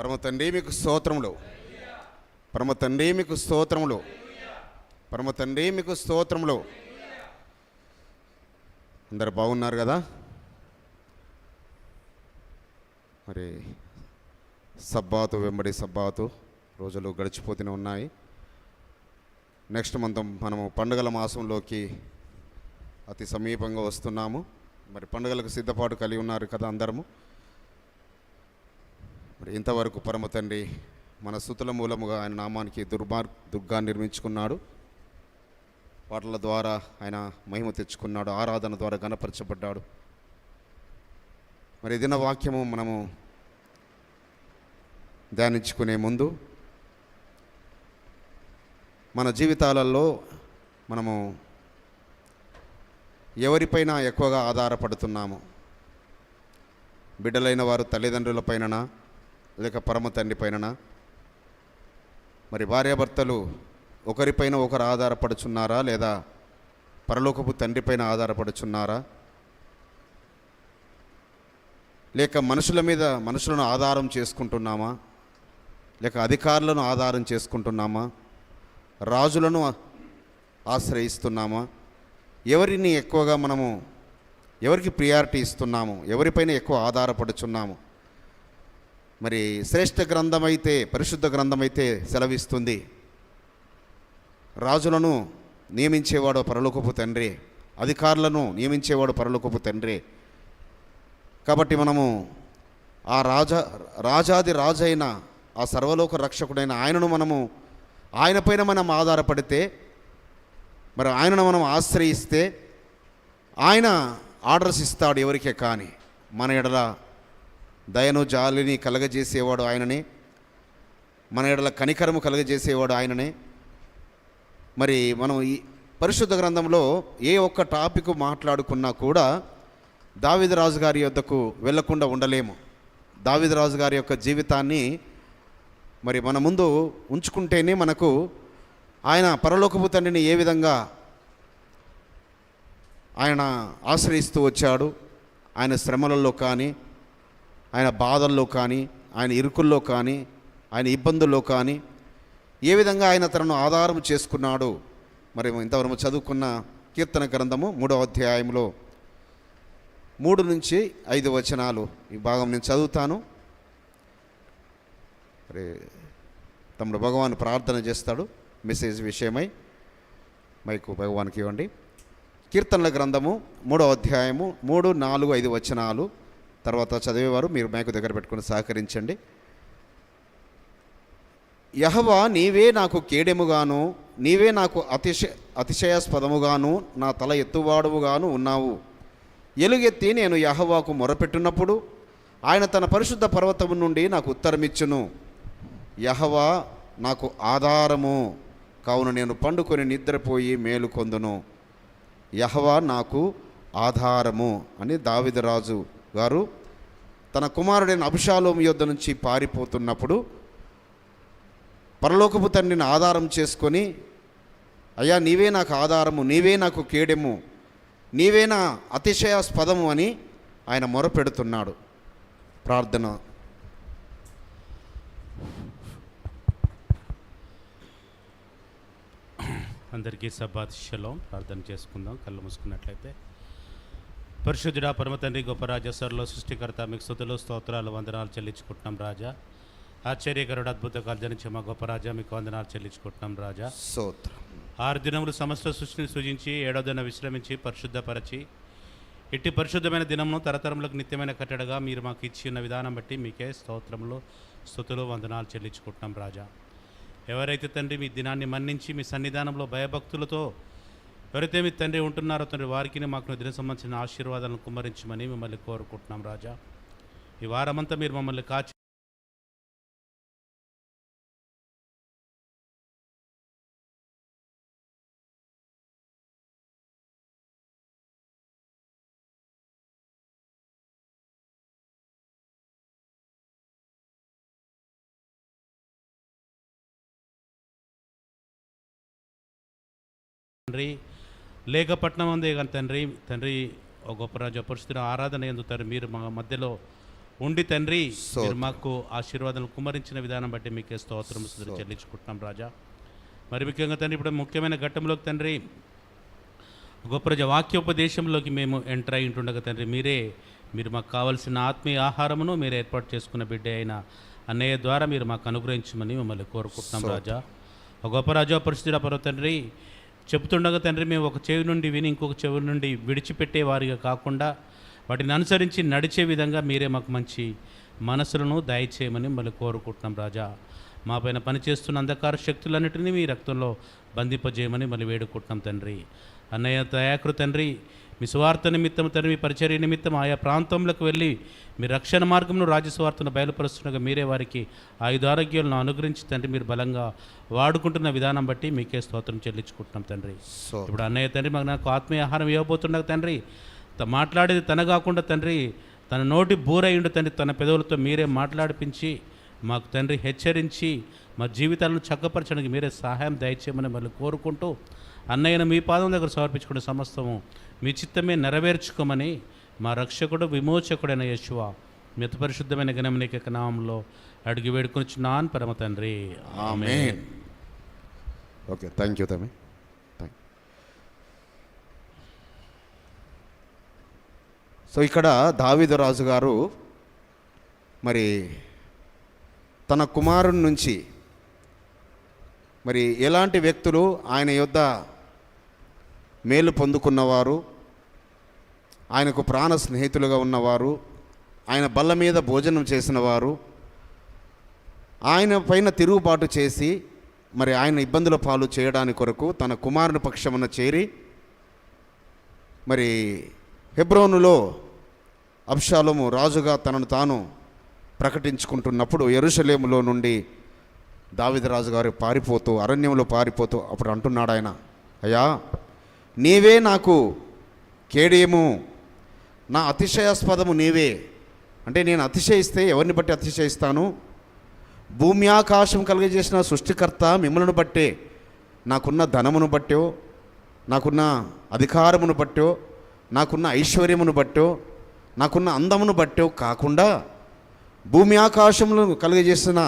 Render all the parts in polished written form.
పరమ తండ్రి మీకు స్తోత్రములు, పరమ తండ్రి మీకు స్తోత్రములు, పరమ తండ్రి మీకు స్తోత్రములు. అందరు బాగున్నారు కదా? మరి సబ్బాతు వెంబడి సబ్బాతు రోజులు గడిచిపోతూనే ఉన్నాయి. నెక్స్ట్ మంత్ మనము పండుగల మాసంలోకి అతి సమీపంగా వస్తున్నాము. మరి పండుగలకు సిద్ధపాటు కలిగి ఉన్నారు కదా అందరము. మరి ఇంతవరకు పరమ తండ్రి మన స్తుతుల మూలముగా ఆయన నామానికి దుర్గా నిర్మించుకున్నాడు. పాటల ద్వారా ఆయన మహిమ తెచ్చుకున్నాడు, ఆరాధన ద్వారా ఘనపరచబడ్డాడు. మరి దిన వాక్యము మనము ధ్యానించుకునే ముందు మన జీవితాలలో మనము ఎవరిపైన ఎక్కువగా ఆధారపడుతున్నాము? బిడ్డలైన వారు తల్లిదండ్రుల పైననా, లేక పరమ తండ్రి పైననా? మరి భార్యాభర్తలు ఒకరిపైన ఒకరు ఆధారపడుచున్నారా, లేదా పరలోకపు తండ్రి పైన ఆధారపడుచున్నారా? లేక మనుషుల మీద మనుషులను ఆధారం చేసుకుంటున్నామా, లేక అధికారులను ఆధారం చేసుకుంటున్నామా, రాజులను ఆశ్రయిస్తున్నామా? ఎవరిని ఎక్కువగా మనము ఎవరికి ప్రియారిటీ ఇస్తున్నాము? ఎవరిపైన ఎక్కువ ఆధారపడుచున్నాము? మరి శ్రేష్ఠ గ్రంథం అయితే, పరిశుద్ధ గ్రంథం అయితే సెలవిస్తుంది, రాజులను నియమించేవాడు పరలోకపు తండ్రి, అధికారులను నియమించేవాడు పరలోకపు తండ్రి. కాబట్టి మనము ఆ రాజాది రాజైన ఆ సర్వలోక రక్షకుడైన ఆయనపైన మనం ఆధారపడితే, మరి ఆయనను మనం ఆశ్రయిస్తే ఆయన ఆర్డర్స్ ఇస్తాడు ఎవరికే. కానీ మన ఎడల దయను జాలిని కలగజేసేవాడు ఆయననే, మన ఎడల కనికరము కలగజేసేవాడు ఆయననే. మరి మనం ఈ పరిశుద్ధ గ్రంథంలో ఏ ఒక్క టాపిక్ మాట్లాడుకున్నా కూడా దావీదు రాజు గారి యొద్దకు వెళ్లకుండా ఉండలేము. దావీదు రాజు గారి యొక్క జీవితాన్ని మరి మన ముందు ఉంచుకుంటేనే మనకు ఆయన పరలోకపు తండ్రిని ఏ విధంగా ఆయన ఆశ్రయిస్తూ వచ్చాడు, ఆయన శ్రమలలో కానీ, ఆయన బాధల్లో కానీ, ఆయన ఇరుకుల్లో కానీ, ఆయన ఇబ్బందుల్లో కానీ ఏ విధంగా ఆయన తనను ఆధారం చేసుకున్నాడు. మరి ఇంతవరకు చదువుకున్న కీర్తన గ్రంథము 3వ అధ్యాయంలో 3 నుంచి 5 వచనాలు ఈ భాగం నేను చదువుతాను. మరి తమ్ముడు భగవాన్ ప్రార్థన చేస్తాడు మెసేజ్ విషయమై. మైకు భగవాన్కి ఇవ్వండి. కీర్తనల గ్రంథము 3వ అధ్యాయము 3, 4, 5 వచనాలు తర్వాత చదివేవారు మీరు మైకు దగ్గర పెట్టుకుని సహకరించండి. యెహోవా, నీవే నాకు కేడెముగాను, నీవే నాకు అతిశయాస్పదముగాను, నా తల ఎత్తువాడువుగాను ఉన్నావు. ఎలుగెత్తి నేను యెహోవాకు మొరపెట్టినప్పుడు ఆయన తన పరిశుద్ధ పర్వతము నుండి నాకు ఉత్తరమిచ్చును. యెహోవా నాకు ఆధారము, కావున నేను పండుకొని నిద్రపోయి మేలుకొందును. యెహోవా నాకు ఆధారము అని దావీదు రాజు గారు తన కుమారుడైన అబ్షాలోము యొద్ద నుంచి పారిపోతున్నప్పుడు పరలోకపు తండ్రిని ఆధారం చేసుకొని, అయ్యా నీవే నాకు ఆధారము, నీవే నాకు కేడెము, నీవే నా అతిశయాస్పదము అని ఆయన మొరపెడుతున్నాడు. ప్రార్థన. అందరికీ సబ్బాత్ షలోం. ప్రార్థన చేసుకుందాం కళ్ళు మూసుకున్నట్లయితే. పరిశుద్ధుడా పరమ తండ్రి గొప్ప రాజా, సర్లో సృష్టికర్త, మీకు స్తుతులు స్తోత్రాలు వందనాలు చెల్లించుకుంటున్నాం రాజా. ఆశ్చర్యకరుడు అద్భుత కార్యాన్ని మా గొప్ప రాజా, మీకు వందనాలు చెల్లించుకుంటున్నాం రాజా. స్తోత్రం. 6 దినములు సమస్త సృష్టిని సృజించి 7వ దిన విశ్రమించి పరిశుద్ధపరచి ఇట్టి పరిశుద్ధమైన దినమును తరతరములకు నిత్యమైన కట్టడగా మీరు మాకు ఇచ్చి ఉన్న విధానం బట్టి మీకే స్తోత్రములు స్తుతులు వందనాలు చెల్లించుకుంటున్నాం రాజా. ఎవరైతే తండ్రి మీ దినాన్ని మన్నించి మీ సన్నిధానంలో భయభక్తులతో ఎవరైతే మీ తండ్రి ఉంటున్నారో తండ్రి వారికి మాకు దిన సంబంధించిన ఆశీర్వాదాలను కుమ్మరించమని మిమ్మల్ని కోరుకుంటున్నాం రాజా. ఈ వారమంతా మీరు మమ్మల్ని కాచి తండ్రి లేఖపట్నం ఉంది కానీ తండ్రి ఓ గొప్ప రాజు పరిస్థితిని ఆరాధన ఎందుతారు మీరు మా మధ్యలో ఉండి తండ్రి స్తోత్రం. మీరు మాకు ఆశీర్వాదాలు కుమరించిన విధానం బట్టి మీకే స్తోత్రం స్తుతులు చెల్లించుకుంటున్నాం రాజా. మరి ముఖ్యంగా తండ్రి ఇప్పుడు ముఖ్యమైన ఘట్టంలోకి తండ్రి గొప్ప రాజా వాక్యోపదేశంలోకి మేము ఎంటర్ అయి ఉంటుండగా తండ్రి మీరు మాకు కావాల్సిన ఆత్మీయ ఆహారమును మీరు ఏర్పాటు చేసుకున్న బిడ్డ అయిన అన్నయ్య ద్వారా మీరు మాకు అనుగ్రహించమని మిమ్మల్ని కోరుకుంటున్నాం రాజా. ఒక గొప్ప రాజా పరిస్థితి పర్వ తండ్రి చెబుతుండగా తండ్రి మేము ఒక చెవి నుండి విని ఇంకొక చెవి నుండి విడిచిపెట్టే వారిగా కాకుండా వాటిని అనుసరించి నడిచే విధంగా మీరే మాకు మంచి మనసులను దయచేయమని మిమ్మల్ని కోరుకుంటున్నాం రాజా. మా పైన పనిచేస్తున్న అంధకార శక్తులన్నిటినీ మీ రక్తంలో బంధింపజేయమని మళ్ళీ వేడుకుంటున్నాం తండ్రి. అన్నయ్య దయాకృ తండ్రి మీ స్వార్థ నిమిత్తం తండ్రి మీ పరిచర్య నిమిత్తం ఆయా ప్రాంతంలోకి వెళ్ళి మీ రక్షణ మార్గంను రాజ్యస్వార్థను బయలుపరుస్తుండగా మీరే వారికి ఆయుధారోగ్యాలను అనుగ్రహించి తండ్రి మీరు బలంగా వాడుకుంటున్న విధానం బట్టి మీకే స్తోత్రం చెల్లించుకుంటున్నాం తండ్రి. ఇప్పుడు అన్నయ్య తండ్రి నాకు ఆత్మీయ ఆహారం ఇవ్వబోతుండగా తండ్రి మాట్లాడేది తన కాకుండా తండ్రి తన నోటి బూరయ్యుండు తండ్రి తన పెదవులతో మీరే మాట్లాడిపించి మాకు తండ్రి హెచ్చరించి మా జీవితాలను చక్కపరచడానికి మీరే సహాయం దయచేయమని మళ్ళీ కోరుకుంటూ అన్నయ్యను మీ పాదం దగ్గర సమర్పించుకునే సమస్తము మీ చిత్తమే నెరవేర్చుకోమని మా రక్షకుడు విమోచకుడైన యేషువా మిత పరిశుద్ధమైన ఘనమనిక నామంలో అడిగి వేడుకొనిచున్నాను పరమ తండ్రి ఆమేన్. ఓకే, థ్యాంక్ యూ తమ్మి. సో ఇక్కడ దావీదు రాజు గారు మరి తన కుమారుని నుంచి మరి ఎలాంటి వ్యక్తులు ఆయన యొద్ద మేలు పొందుకున్నవారు, ఆయనకు ప్రాణ స్నేహితులుగా ఉన్నవారు, ఆయన బల్ల మీద భోజనం చేసిన వారు, ఆయన పైన తిరుగుబాటు చేసి మరి ఆయన ఇబ్బందుల పాలు చేయడానికి కొరకు తన కుమారుని పక్షమున చేరి మరి హెబ్రోనులో అబ్షాలోము రాజుగా తనను తాను ప్రకటించుకుంటున్నప్పుడు యెరూషలేములో నుండి దావీదు రాజు గారు పారిపోతూ అరణ్యంలో పారిపోతూ అప్పుడు అంటున్నాడు ఆయన, అయ్యా నీవే నాకు కేడేము, నా అతిశయాస్పదము నీవే. అంటే నేను అతిశయిస్తే ఎవరిని బట్టి అతిశయిస్తాను? భూమి ఆకాశం కలిగజేసిన సృష్టికర్త మిమ్మల్ని బట్టే, నాకున్న ధనమును బట్టో, నాకున్న అధికారమును బట్టో, నాకున్న ఐశ్వర్యమును బట్టో, నాకున్న అందమును బట్టో కాకుండా భూమి ఆకాశములను కలిగజేసిన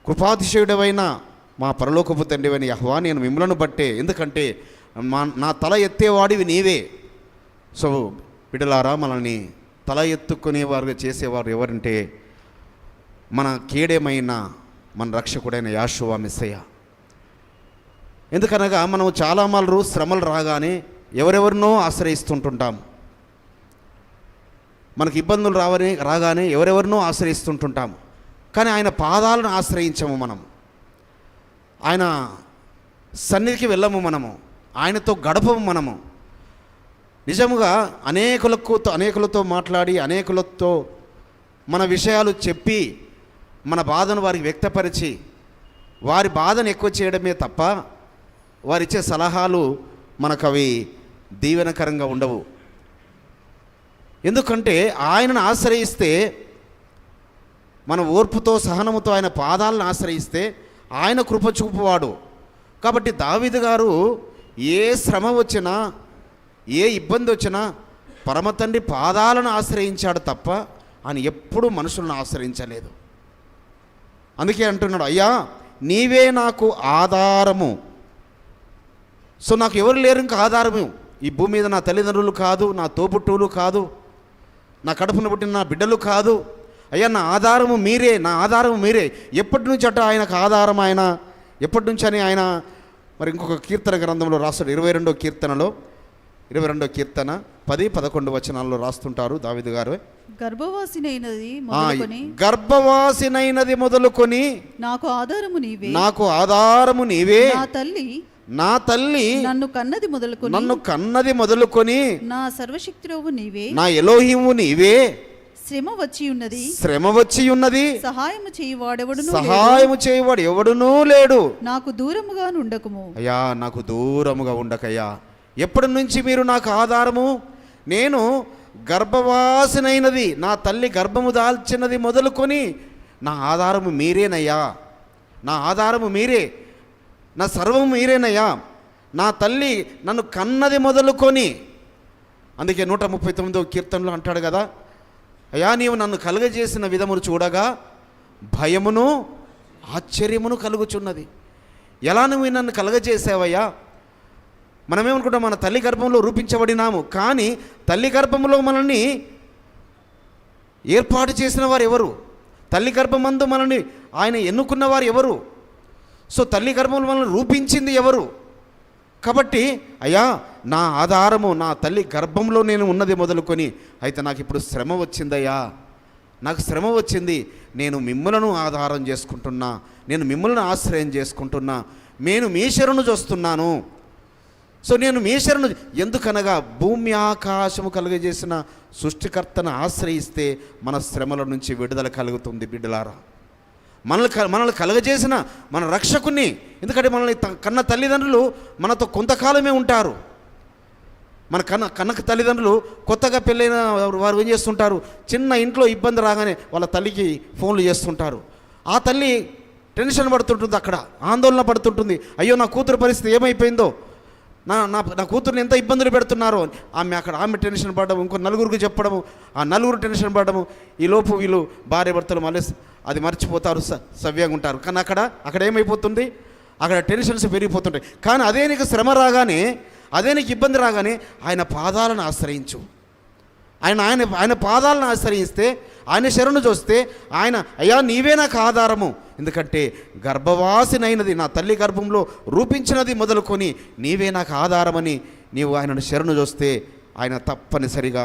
కృపాతిశయుడవైన మా పరలోకపు తండ్రివైన యెహోవా నేను మిమ్మలను బట్టే, ఎందుకంటే నా తల ఎత్తేవాడివి నీవే. సో బిడ్డలారా, మనల్ని తల ఎత్తుకునేవారుగా చేసేవారు ఎవరంటే మన కేడేమైన మన రక్షకుడైన యెహోవా మెస్సయ్య. ఎందుకనగా మనం చాలా మార్లు శ్రమలు రాగానే ఎవరెవరినో ఆశ్రయిస్తుంటుంటాం, మనకి ఇబ్బందులు రాగానే ఎవరెవరినో ఆశ్రయిస్తుంటుంటాం. కానీ ఆయన పాదాలను ఆశ్రయించము, మనం ఆయన సన్నిధికి వెళ్ళము, మనము ఆయనతో గడపము. మనము నిజముగా అనేకులతో మాట్లాడి అనేకులతో మన విషయాలు చెప్పి మన బాధను వారికి వ్యక్తపరిచి వారి బాధను ఎక్కువ చేయడమే తప్ప వారిచ్చే సలహాలు మనకు అవి దీవెనకరంగా ఉండవు. ఎందుకంటే ఆయనను ఆశ్రయిస్తే, మన ఓర్పుతో సహనముతో ఆయన పాదాలను ఆశ్రయిస్తే ఆయన కృప చూపువాడు. కాబట్టి దావీదు గారు ఏ శ్రమ వచ్చినా ఏ ఇబ్బంది వచ్చినా పరమ తండ్రి పాదాలను ఆశ్రయించాడు తప్ప ఆయన ఎప్పుడూ మనుషులను ఆశ్రయించలేదు. అందుకే అంటున్నాడు, అయ్యా నీవే నాకు ఆధారము. సో నాకు ఎవరు లేరు ఇంకా ఆధారము. ఈ భూమి మీద నా తల్లిదండ్రులు కాదు, నా తోబుట్టువులు కాదు, నా కడుపున పుట్టిన నా బిడ్డలు కాదు. అయ్యా నా ఆధారము మీరే, నా ఆధారము మీరే. ఎప్పటి నుంచి అట ఆయనకు ఆధారం ఆయన ఎప్పటి నుంచి అని ఆయన మరి ఇంకొక కీర్తన గ్రంథంలో రాస్తాడు. 22వ కీర్తన 10-11 వచనాల్లో రాస్తుంటారు దావీదు గారు. గర్భవాసినైనది మొదలుకొని నాకు ఆధారము నీవే, నా తల్లి నన్ను కన్నది మొదలుకొని నా సర్వశక్తిలోవు నీవే, నా ఎలోహిము నీవే. శ్రమ వచ్చి ఉన్నది, సహాయము చేయవాడు ఎవడునూ లేడు. నాకు దూరముగా ఉండకము అయ్యా, నాకు దూరముగా ఉండకయ్యా. ఎప్పటి నుంచి మీరు నాకు ఆధారము? నేను గర్భవాసినైనది, నా తల్లి గర్భము దాల్చినది మొదలుకొని నా ఆధారము మీరేనయ్యా, నా ఆధారము మీరే, నా సర్వము మీరేనయ్యా. నా తల్లి నన్ను కన్నది మొదలుకొని. అందుకే 139వ కీర్తనలో అంటాడు కదా, అయ్యా నీవు నన్ను కలుగజేసిన విధమును చూడగా భయమును ఆశ్చర్యమును కలుగుచున్నది. ఎలా నువ్వు నన్ను కలుగజేసావయ్యా? మనమేమనుకుంటాం, మన తల్లి గర్భంలో రూపించబడినాము, కానీ తల్లి గర్భంలో మనల్ని ఏర్పాటు చేసిన వారు ఎవరు? తల్లి గర్భమందు మనల్ని ఆయన ఎన్నుకున్న వారు ఎవరు? సో తల్లి గర్భంలో మనల్ని రూపించింది ఎవరు? కాబట్టి అయ్యా నా ఆధారము నా తల్లి గర్భంలో నేను ఉన్నది మొదలుకొని, అయితే నాకు ఇప్పుడు శ్రమ వచ్చిందయ్యా, నాకు శ్రమ వచ్చింది, నేను మిమ్మలను ఆధారం చేసుకుంటున్నా, నేను మిమ్మల్ని ఆశ్రయం చేసుకుంటున్నా, నేను మీ శరణు చూస్తున్నాను. సో నేను మీ శరణు ఎందుకనగా భూమి ఆకాశము కలుగజేసిన సృష్టికర్తను ఆశ్రయిస్తే మన శ్రమల నుంచి విడుదల కలుగుతుంది. బిడ్డలారా, మనల్ని కలుగజేసిన మన రక్షకుని, ఎందుకంటే మనల్ని కన్న తల్లిదండ్రులు మనతో కొంతకాలమే ఉంటారు. మన కన్నక తల్లిదండ్రులు కొత్తగా పెళ్ళైన వారు ఏం చేస్తుంటారు, చిన్న ఇంట్లో ఇబ్బంది రాగానే వాళ్ళ తల్లికి ఫోన్లు చేస్తుంటారు. ఆ తల్లి టెన్షన్ పడుతుంటుంది, అక్కడ ఆందోళన పడుతుంటుంది. అయ్యో నా కూతురు పరిస్థితి ఏమైపోయిందో, నా కూతురుని ఎంత ఇబ్బందులు పెడుతున్నారో ఆమె టెన్షన్ పడడం, ఇంకో నలుగురికి చెప్పడము, ఆ నలుగురు టెన్షన్ పడడము. ఈలోపు వీళ్ళు భార్య భర్తలు మళ్ళీ అది మర్చిపోతారు, సవ్యంగా ఉంటారు. కానీ అక్కడ ఏమైపోతుంది, అక్కడ టెన్షన్స్ పెరిగిపోతుంటాయి. కానీ అదే నీకు శ్రమ రాగానే, అదే నీకు ఇబ్బంది రాగానే ఆయన పాదాలను ఆశ్రయించు. ఆయన పాదాలను ఆశ్రయిస్తే, ఆయన శరణు చూస్తే, ఆయన అయ్యా నీవే నాకు ఆధారము, ఎందుకంటే గర్భవాసినైనది నా తల్లి గర్భంలో రూపించినది మొదలుకొని నీవే నాకు ఆధారమని నీవు ఆయనను శరణు చూస్తే ఆయన తప్పనిసరిగా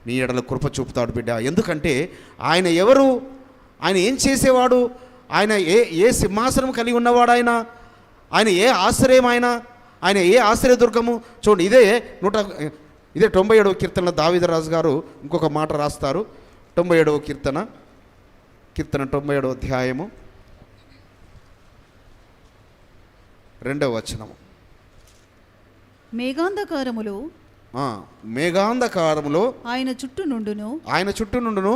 నీ ఎడల కృప చూపుతాడు బిడ్డ. ఎందుకంటే ఆయన ఎవరు, ఆయన ఏం చేసేవాడు, ఆయన ఏ సింహాసనం కలిగి ఉన్నవాడు, ఆయన ఏ ఆశ్రయం, ఆయన ఏ ఆశ్రయదుర్గము. చూడండి, ఇదే 97వ కీర్తన దావీదురాజు గారు ఇంకొక మాట రాస్తారు. 97వ కీర్తన 97వ అధ్యాయము 2వ వచనము. మేఘాంధకారములో ఆయన చుట్టూ నుండును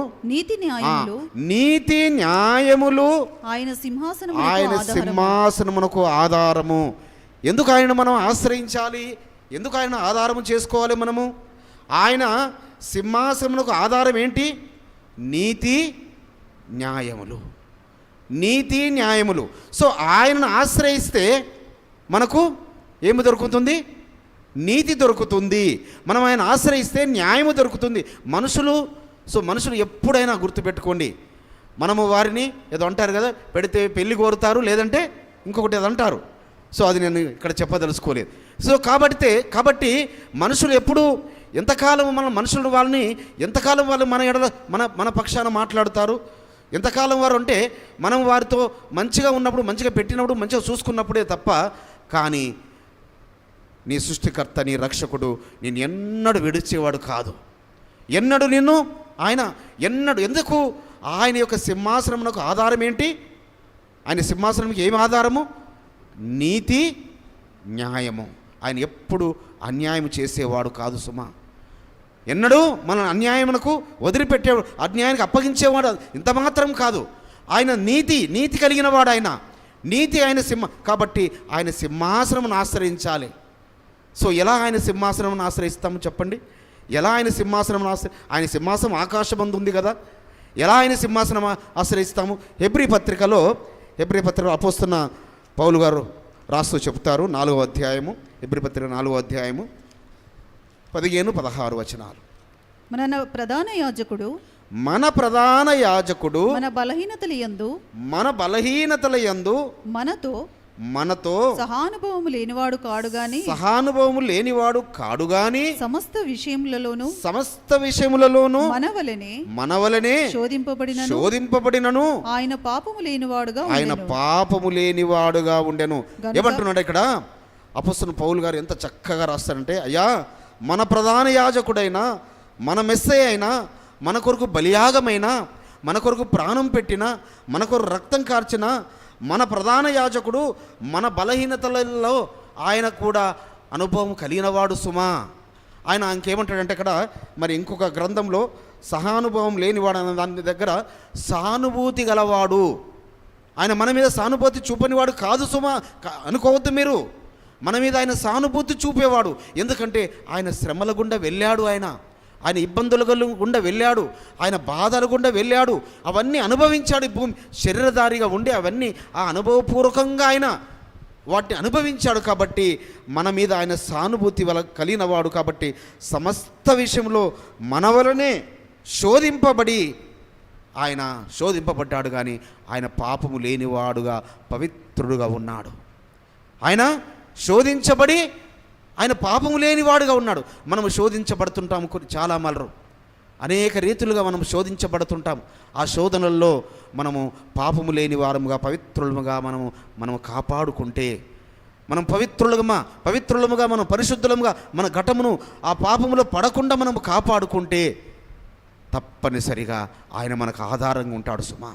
నీతి న్యాయములు ఆయన సింహాసనమునకు ఆధారము. ఎందుకు ఆయన మనం ఆశ్రయించాలి, ఎందుకు ఆయన ఆధారము చేసుకోవాలి మనము? ఆయన సింహాసనమునకు ఆధారం ఏంటి? నీతి న్యాయములు. సో ఆయనను ఆశ్రయిస్తే మనకు ఏమి దొరుకుతుంది? నీతి దొరుకుతుంది. మనం ఆయన ఆశ్రయిస్తే న్యాయము దొరుకుతుంది. మనుషులు ఎప్పుడైనా గుర్తుపెట్టుకోండి, మనము వారిని ఏదో అంటారు కదా, పెడితే పెళ్ళి కోరుతారు, లేదంటే ఇంకొకటి ఏదో అంటారు. సో అది నేను ఇక్కడ చెప్పదలుచుకోలేదు. సో కాబట్టి మనుషులు ఎప్పుడు ఎంతకాలం ఎంతకాలం వాళ్ళు మన ఎడల మన పక్షాన మాట్లాడుతారు, ఎంతకాలం వారు అంటే మనం వారితో మంచిగా ఉన్నప్పుడు, మంచిగా పెట్టినప్పుడు, మంచిగా చూసుకున్నప్పుడే తప్ప. కానీ నీ సృష్టికర్త, నీ రక్షకుడు నేను ఎన్నడూ విడిచేవాడు కాదు. ఎన్నడూ నిన్ను ఆయన ఎందుకు? ఆయన యొక్క సింహాసనమునకు ఆధారం ఏంటి? ఆయన సింహాసనంకి ఏమి ఆధారము? నీతి న్యాయము. ఆయన ఎప్పుడు అన్యాయం చేసేవాడు కాదు సుమా. ఎన్నడూ మన అన్యాయమునకు వదిలిపెట్టేవాడు, అన్యాయానికి అప్పగించేవాడు ఇంత మాత్రం కాదు. ఆయన నీతి కలిగిన వాడు, ఆయన కాబట్టి ఆయన సింహాసనమును ఆశ్రయించాలి. సో ఎలా ఆయన సింహాసనమును ఆశ్రయిస్తాము చెప్పండి? ఎలా ఆయన ఆయన సింహాసనం ఆకాశమందు ఉంది కదా, ఎలా ఆయన సింహాసనం ఆశ్రయిస్తాము? హెబ్రీ పత్రికలో అపోస్తున్న పౌలు గారు రాస్తూ చెప్తారు, 4వ అధ్యాయము, హెబ్రీ పత్రిక 4వ అధ్యాయము 15-16 వచనాలు. మన ప్రధాన యాజకుడు మన బలహీనతల యందు మనతో సహానుభవము లేనివాడు కాడు గాని సమస్త విషయములలోను మనవలనే శోధింపబడినను ఆయన పాపము లేనివాడుగా ఉండెను. ఏమంటున్నాడు ఇక్కడ అపోస్తలుడు పౌలు గారు? ఎంత చక్కగా రాస్తారంటే, అయ్యా మన ప్రధాన యాజకుడైన, మన మెస్సయ్య అయినా, మన కొరకు బలియాగమైన, మన కొరకు ప్రాణం పెట్టిన, మన కొరకు రక్తం కార్చిన మన ప్రధాన యాజకుడు మన బలహీనతలలో ఆయన కూడా అనుభవం కలిగినవాడు సుమా. ఆయన ఇంకేమంటాడంటే ఇక్కడ మరి ఇంకొక గ్రంథంలో సహానుభవం లేనివాడు అనే దాని దగ్గర సానుభూతి గలవాడు. ఆయన మన మీద సానుభూతి చూపనివాడు కాదు సుమా, అనుకోవద్దు మీరు. మన మీద ఆయన సానుభూతి చూపేవాడు. ఎందుకంటే ఆయన శ్రమల గుండా వెళ్ళాడు, ఆయన ఆయన ఇబ్బందుల గుండా వెళ్ళాడు, ఆయన బాధల గుండా వెళ్ళాడు, అవన్నీ అనుభవించాడు. ఈ భూమి శరీరధారిగా ఉండి అవన్నీ ఆ అనుభవపూర్వకంగా ఆయన వాటిని అనుభవించాడు. కాబట్టి మన మీద ఆయన సానుభూతి కలిగినవాడు. కాబట్టి సమస్త విషయంలో మన వలనే ఆయన శోధింపబడ్డాడు, కానీ ఆయన పాపము లేనివాడుగా పవిత్రుడుగా ఉన్నాడు. ఆయన శోధించబడి ఆయన పాపము లేనివాడుగా ఉన్నాడు. మనము శోధించబడుతుంటాము చాలా మలరు అనేక రీతులుగా మనం శోధించబడుతుంటాం. ఆ శోధనల్లో మనము పాపము లేని వారముగా పవిత్రులముగా మనము కాపాడుకుంటే, మనం పవిత్రులముగా మనం పరిశుద్ధులముగా మన ఘటమును ఆ పాపములో పడకుండా మనము కాపాడుకుంటే తప్పనిసరిగా ఆయన మనకు ఆధారంగా ఉంటాడు సుమా.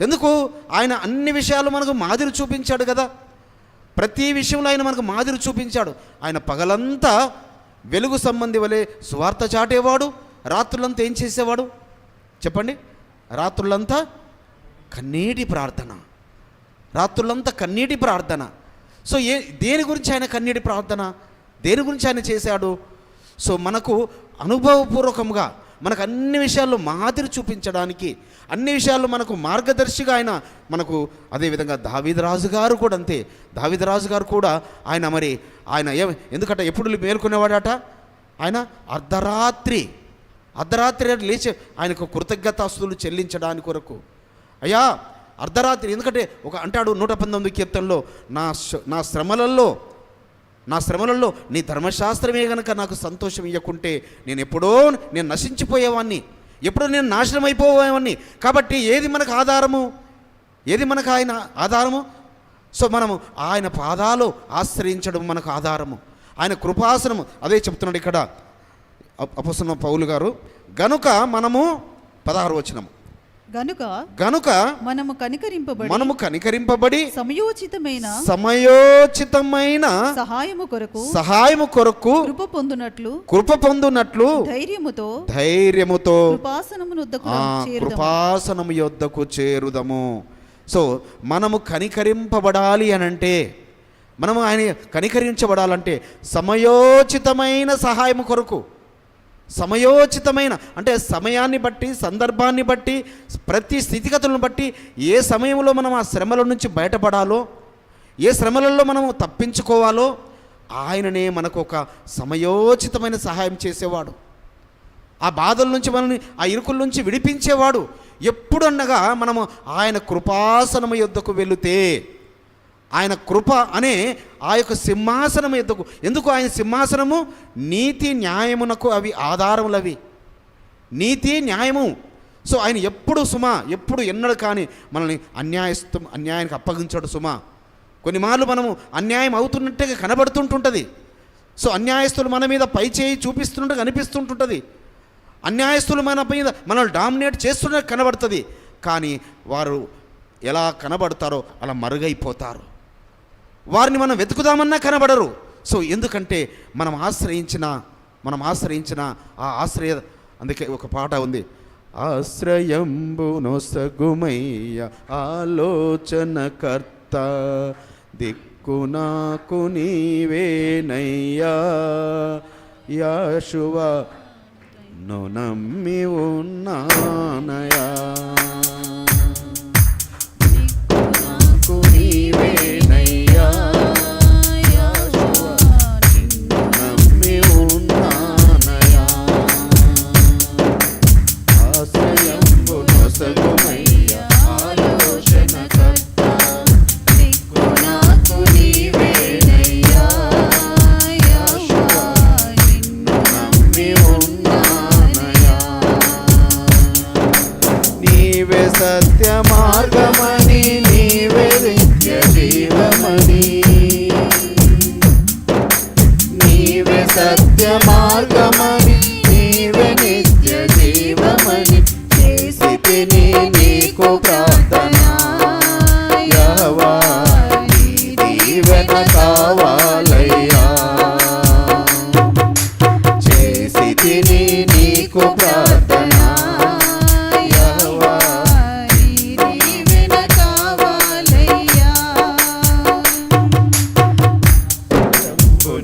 ఎందుకు? ఆయన అన్ని విషయాలు మనకు మాదిరి చూపించాడు కదా. ప్రతి విషయంలో ఆయన మనకు మాదిరి చూపించాడు. ఆయన పగలంతా వెలుగు సంబంధి వలె సువార్త చాటేవాడు, రాత్రులంతా ఏం చేసేవాడు చెప్పండి? రాత్రులంతా కన్నీటి ప్రార్థన. సో దేని గురించి ఆయన కన్నీటి ప్రార్థన, దేని గురించి ఆయన చేశాడు? సో మనకు అనుభవపూర్వకంగా మనకు అన్ని విషయాల్లో మాదిరి చూపించడానికి, అన్ని విషయాల్లో మనకు మార్గదర్శిగా మనకు అదేవిధంగా దావీదు రాజు గారు కూడా అంతే. దావీదు రాజు గారు కూడా ఆయన ఎందుకంటే ఎప్పుడు మేల్కొనేవాడట? ఆయన అర్ధరాత్రి లేచి ఆయనకు కృతజ్ఞతాస్తులు చెల్లించడానికి కొరకు, అయ్యా అర్ధరాత్రి, ఎందుకంటే అంటాడు 119 కీర్తనలో, నా శ్రమలలో నీ ధర్మశాస్త్రమే గనక నాకు సంతోషం ఇవ్వకుంటే నేను నశించిపోయేవాడిని, ఎప్పుడో నేను నాశనం అయిపోయేవాడిని. కాబట్టి ఏది మనకు ఆయన ఆధారము? సో మనము ఆయన పాదాలు ఆశ్రయించడం మనకు ఆధారము, ఆయన కృపాసనము. అదే చెప్తున్నాడు ఇక్కడ అపొస్తలుడైన పౌలు గారు. గనుక మనము 16వ వచనము, గనుక మనము కనికరింపబడి సమయోచితమైన సహాయము కొరకు కృప పొందునట్లు ధైర్యముతో కృపాసనము యొద్దకు చేరుదము. సో మనము కనికరింపబడాలి అనంటే, మనము ఆయన కనికరించబడాలంటే సమయోచితమైన సహాయము కొరకు, సమయోచితమైన అంటే సమయాన్ని బట్టి, సందర్భాన్ని బట్టి, ప్రతి స్థితిగతులను బట్టి ఏ సమయంలో మనం ఆ శ్రమల నుంచి బయటపడాలో, ఏ శ్రమలలో మనము తప్పించుకోవాలో ఆయననే మనకు ఒక సమయోచితమైన సహాయం చేసేవాడు. ఆ బాధల నుంచి మనల్ని, ఆ ఇరుకుల నుంచి విడిపించేవాడు. ఎప్పుడన్నగా మనము ఆయన కృపాసనము యొద్దకు వెళితే, ఆయన కృప అనే ఆ యొక్క సింహాసనము ఎద్దుకు. ఎందుకు ఆయన సింహాసనము? నీతి న్యాయమునకు అవి ఆధారములవి, నీతి న్యాయము. సో ఆయన ఎప్పుడు ఎన్నడూ కానీ మనల్ని అన్యాయానికి అప్పగించాడు సుమా. కొన్ని మార్లు మనము అన్యాయం అవుతున్నట్టుగా కనబడుతుంటుంటుంది. సో అన్యాయస్తులు మన మీద పై చేయి చూపిస్తున్నట్టుగా అనిపిస్తుంటుంటుంది, అన్యాయస్తులు మన మీద మనల్ని డామినేట్ చేస్తున్నట్టు కనబడుతుంది. కానీ వారు ఎలా కనబడతారో అలా మరుగైపోతారు. వారిని మనం వెతుకుదామన్నా కనబడరు. సో ఎందుకంటే మనం ఆశ్రయించిన ఆ ఆశ్రయ, అందుకే ఒక పాట ఉంది, ఆశ్రయంబునొసగుమయ్య ఆలోచనకర్త దిక్కు నాకు నీవేనయ్యా యాషువా ను నమ్మి ఉన్నానయా దిక్కు నాకు నీవేనయ్యా యాషువా నిన్ను నమ్మి ఉన్నానయా ఆశ్రయంబు నొసగుమయ్య ఆలోచనకర్త దిక్కు నాకు నీవేనయ్యా యాషువా నిన్ను నమ్మి ఉన్నానయా నీవే సత్య మార్గమని నీవే నిత్య జీవమని నీవే సత్య మార్గమని నీవే నిత్య జీవమని చేసితిని నీకు ప్రార్థన యెహోవా నీ దీవెన కావాలయ్యా చేసితిని నీకు ప్రార్థన యెహోవా నీ దీవెన కావాలయ్యా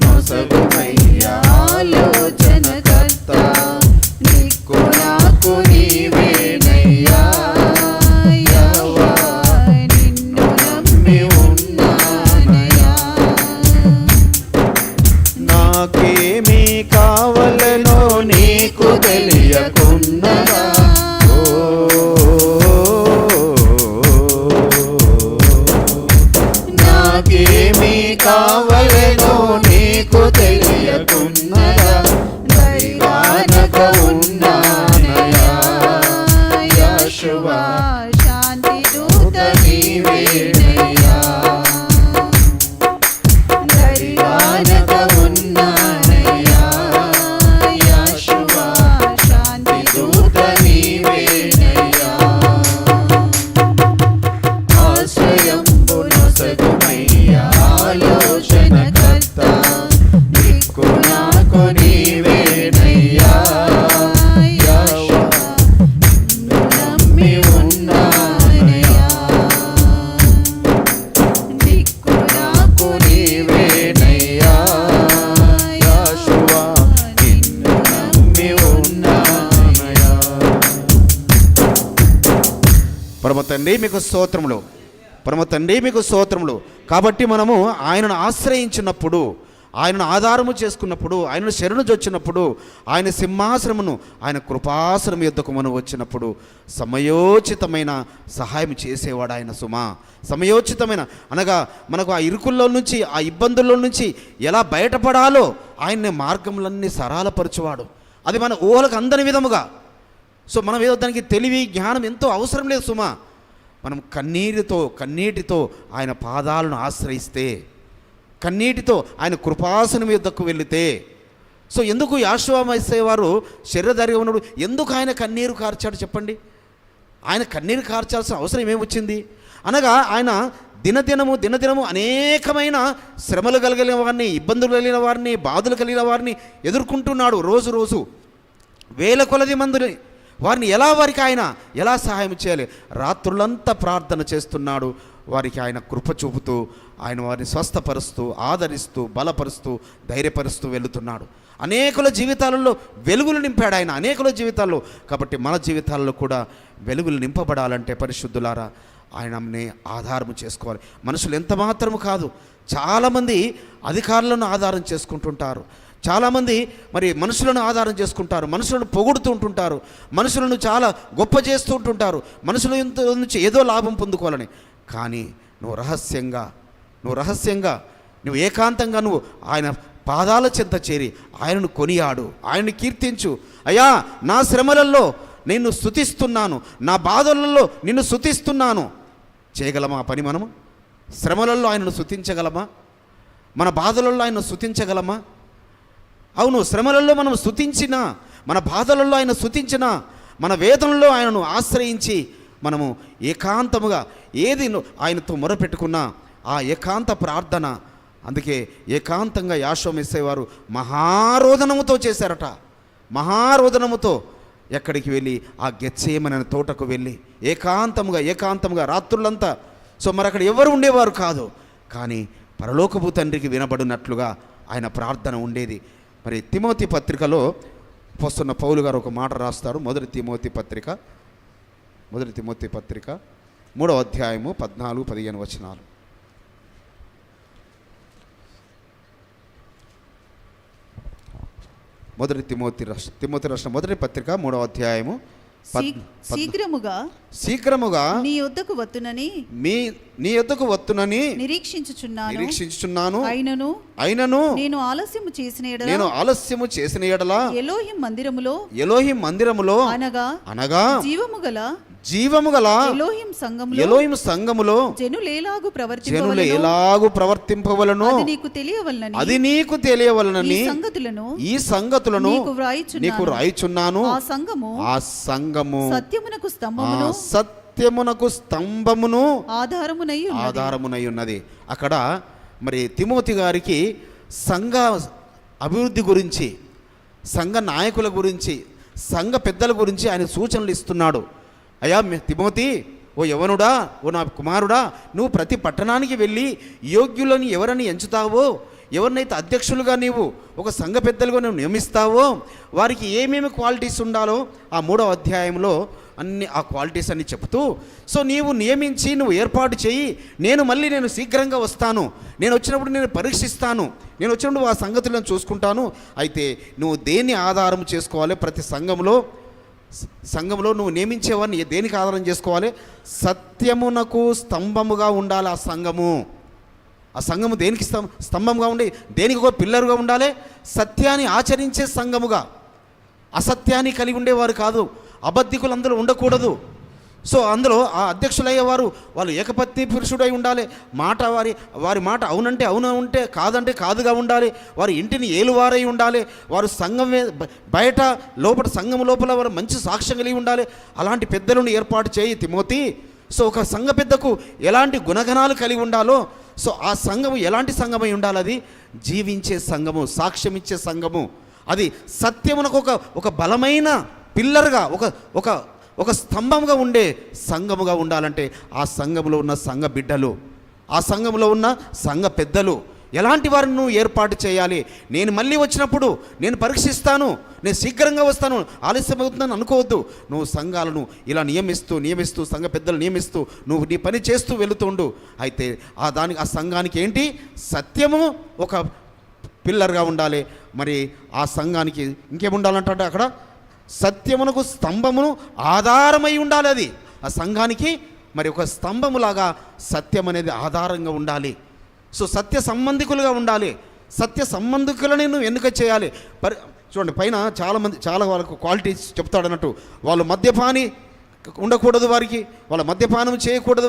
నొసగుమయ్యా ఆలోచనకర్త యాషువా శాంతి దూత నీవేనయ్యా దరిగానక ఉన్నానయ్యా యాషువా శాంతి దూత నీవేనయ్యా ఆశ్రయంబు నొసగుమయ్యా ఆలోచనకర్త దిక్కు నాకు నీవేనయ్యా యాషువా నమ్మి ఉన్నానయ్యా దిక్కు నాకు నీవేనయ్యా యాషువా నిన్ను నమ్మి ఉన్నానయ్యా. పరమ తండ్రి మీకు స్తోత్రములు, పరమ తండ్రి మీకు స్తోత్రములు. కాబట్టి మనము ఆయనను ఆశ్రయించినప్పుడు, ఆయనను ఆధారము చేసుకున్నప్పుడు, ఆయనను శరణు జొచ్చినప్పుడు, ఆయన సింహాసనమును, ఆయన కృపాసనం యొద్దకు మనం వచ్చినప్పుడు సమయోచితమైన సహాయం చేసేవాడు ఆయన సుమా. సమయోచితమైన అనగా మనకు ఆ ఇరుకుల్లో నుంచి, ఆ ఇబ్బందుల్లో నుంచి ఎలా బయటపడాలో ఆయన్ని మార్గములన్నీ సరళపరచువాడు. అది మన ఊహలకు అందని విధముగా. సో మనం ఏదో దానికి తెలివి జ్ఞానం ఎంతో అవసరం లేదు సుమా. మనం కన్నీటితో ఆయన పాదాలను ఆశ్రయిస్తే, కన్నీటితో ఆయన కృపాసనం యొద్దకు వెళితే. సో ఎందుకు యాషువా మోసేవారు శరీరధారిగా ఉన్నాడు, ఎందుకు ఆయన కన్నీరు కార్చాడు చెప్పండి? ఆయన కన్నీరు కార్చాల్సిన అవసరం ఏమొచ్చింది అనగా ఆయన దినదినము అనేకమైన శ్రమలు కలిగిన వారిని, ఇబ్బందులు కలిగిన వారిని, బాధలు కలిగిన వారిని ఎదుర్కొంటున్నాడు. రోజు వేల కొలది మందిని వారిని వారికి ఆయన ఎలా సహాయం చేయాలి? రాత్రులంతా ప్రార్థన చేస్తున్నాడు. వారికి ఆయన కృప చూపుతూ, ఆయన వారిని స్వస్థపరుస్తూ, ఆదరిస్తూ, బలపరుస్తూ, ధైర్యపరుస్తూ వెళుతున్నాడు. అనేకుల జీవితాలలో వెలుగులు నింపాడు ఆయన, అనేకుల జీవితాల్లో. కాబట్టి మన జీవితాల్లో కూడా వెలుగులు నింపబడాలంటే పరిశుద్ధులారా ఆయనని ఆధారము చేసుకోవాలి. మనుషులు ఎంత మాత్రము కాదు, చాలామంది అధికారులను ఆధారం చేసుకుంటుంటారు, చాలామంది మరి మనుషులను ఆధారం చేసుకుంటారు, మనుషులను పొగుడుతూ ఉంటుంటారు, మనుషులను చాలా గొప్ప చేస్తూ ఉంటుంటారు, మనుషుల నుంచి ఏదో లాభం పొందుకోవాలని. కానీ నువ్వు రహస్యంగా నువ్వు ఏకాంతంగా నువ్వు ఆయన పాదాల చెంత చేరి ఆయనను కొనియాడు, ఆయనను కీర్తించు. అయ్యా నా శ్రమలలో నిన్ను స్తుతిస్తున్నాను, నా బాధలలో నిన్ను స్తుతిస్తున్నాను. చేయగలమా ఆ పని? మనము శ్రమలలో ఆయనను స్తుతించగలమా? మన బాధలలో ఆయనను స్తుతించగలమా? అవును, శ్రమలలో మనం స్తుతించినా, మన బాధలలో ఆయన స్తుతించినా, మన వేదనలో ఆయనను ఆశ్రయించి మనము ఏకాంతముగా ఏది ఆయనతో మొరపెట్టుకున్నా ఆ ఏకాంత ప్రార్థన. అందుకే ఏకాంతంగా యాషువా మోసేవారు మహారోదనముతో చేశారట. మహారోదనముతో ఎక్కడికి వెళ్ళి ఆ గెత్సేమనే తోటకు వెళ్ళి ఏకాంతముగా రాత్రులంతా. సో మరి అక్కడ ఎవరు ఉండేవారు కాదు, కానీ పరలోకపు తండ్రికి వినబడినట్లుగా ఆయన ప్రార్థన ఉండేది. మరి తిమోతి పత్రికలో వస్తున్న పౌలు గారు ఒక మాట రాస్తారు. మొదటి తిమోతి పత్రిక 3వ అధ్యాయము 14-15 వచనాలు. మొదటి తిమోతి రాష్ట్ర మొదటి పత్రిక 3వ అధ్యాయము శీఘ్రముగా నీ యొద్దకు వత్తునని నిరీక్షించుచున్నాను. అయినను నేను ఆలస్యము చేసిన ఎడల ఎలోహిం మందిరములో అనగా జీవము గల ఎలోహిం సంఘములో జనులేలాగు ప్రవర్తింపవలను అది నీకు తెలియవలనని ఈ సంగతులను నీకు రాయిచున్నాను. ఆ సంఘము సత్యమునకు స్తంభమును ఆధారమునై ఉన్నది. అక్కడ మరి తిమోతి గారికి సంఘ అభివృద్ధి గురించి, సంఘ నాయకుల గురించి, సంఘ పెద్దల గురించి ఆయన సూచనలు ఇస్తున్నాడు. అయ్యా తిమోతి, ఓ యవనుడా, ఓ నా కుమారుడా, నువ్వు ప్రతి పట్టణానికి వెళ్ళి యోగ్యులని ఎవరని ఎంచుతావో, ఎవరినైతే అధ్యక్షులుగా నీవు ఒక సంఘ పెద్దలుగా నువ్వు నియమిస్తావో వారికి ఏమేమి క్వాలిటీస్ ఉండాలో ఆ 3వ అధ్యాయంలో అన్ని ఆ క్వాలిటీస్ అన్ని చెబుతూ, సో నీవు నియమించి నువ్వు ఏర్పాటు చేయి, నేను శీఘ్రంగా వస్తాను, నేను వచ్చినప్పుడు నేను పరీక్షిస్తాను, నేను వచ్చినప్పుడు ఆ సంగతులను చూసుకుంటాను. అయితే నువ్వు దేన్ని ఆధారం చేసుకోవాలి? ప్రతి సంఘంలో నువ్వు నియమించేవాడిని దేనికి ఆధారం చేసుకోవాలి? సత్యమునకు స్తంభముగా ఉండాలి ఆ సంఘము. ఆ సంఘము దేనికి స్తంభంగా ఉండి, దేనికి ఒక పిల్లరుగా ఉండాలి? సత్యాన్ని ఆచరించే సంఘముగా. అసత్యాన్ని కలిగి ఉండేవారు కాదు, అబద్ధికులు అందరూ ఉండకూడదు. సో అందులో ఆ అధ్యక్షులయ్యేవారు వాళ్ళు ఏకపత్ని పురుషుడై ఉండాలి. వారి మాట అవునంటే అవును ఉంటే కాదంటే కాదుగా ఉండాలి. వారి ఇంటిని ఏలువారై ఉండాలి. వారు సంఘం బయట లోపల సంఘం లోపల వారు మంచి సాక్ష్యం కలిగి ఉండాలి. అలాంటి పెద్దలను ఏర్పాటు చేయి తిమోతి. సో ఒక సంఘ పెద్దకు ఎలాంటి గుణగణాలు కలిగి ఉండాలో, సో ఆ సంఘము ఎలాంటి సంఘమై ఉండాలి? అది జీవించే సంఘము, సాక్ష్యం ఇచ్చే సంఘము. అది సత్యమునకు ఒక బలమైన పిల్లర్గా ఒక స్తంభంగా ఉండే సంఘముగా ఉండాలంటే ఆ సంఘములో ఉన్న సంఘ బిడ్డలు, ఆ సంఘములో ఉన్న సంఘ పెద్దలు ఎలాంటి వారిని నువ్వు ఏర్పాటు చేయాలి? నేను మళ్ళీ వచ్చినప్పుడు నేను పరీక్షిస్తాను, నేను శీఘ్రంగా వస్తాను, ఆలస్యం అవుతుందని అనుకోవద్దు. నువ్వు సంఘాలను ఇలా నియమిస్తూ సంఘ పెద్దలు నియమిస్తూ నువ్వు నీ పని చేస్తూ వెళుతుండు. అయితే ఆ సంఘానికి ఏంటి? సత్యము ఒక పిల్లర్గా ఉండాలి. మరి ఆ సంఘానికి ఇంకేముండాలంటే అక్కడ సత్యమునకు స్తంభమును ఆధారమై ఉండాలి. అది ఆ సంఘానికి మరి ఒక స్తంభములాగా సత్యం అనేది ఆధారంగా ఉండాలి. సో సత్య సంబంధికులుగా ఉండాలి. సత్య సంబంధికులని నువ్వు ఎన్నిక చేయాలి. చూడండి, పైన చాలా వాళ్ళకు క్వాలిటీస్ చెప్తాడు అన్నట్టు. వాళ్ళు మద్యపాని ఉండకూడదు, వాళ్ళ మద్యపానం చేయకూడదు,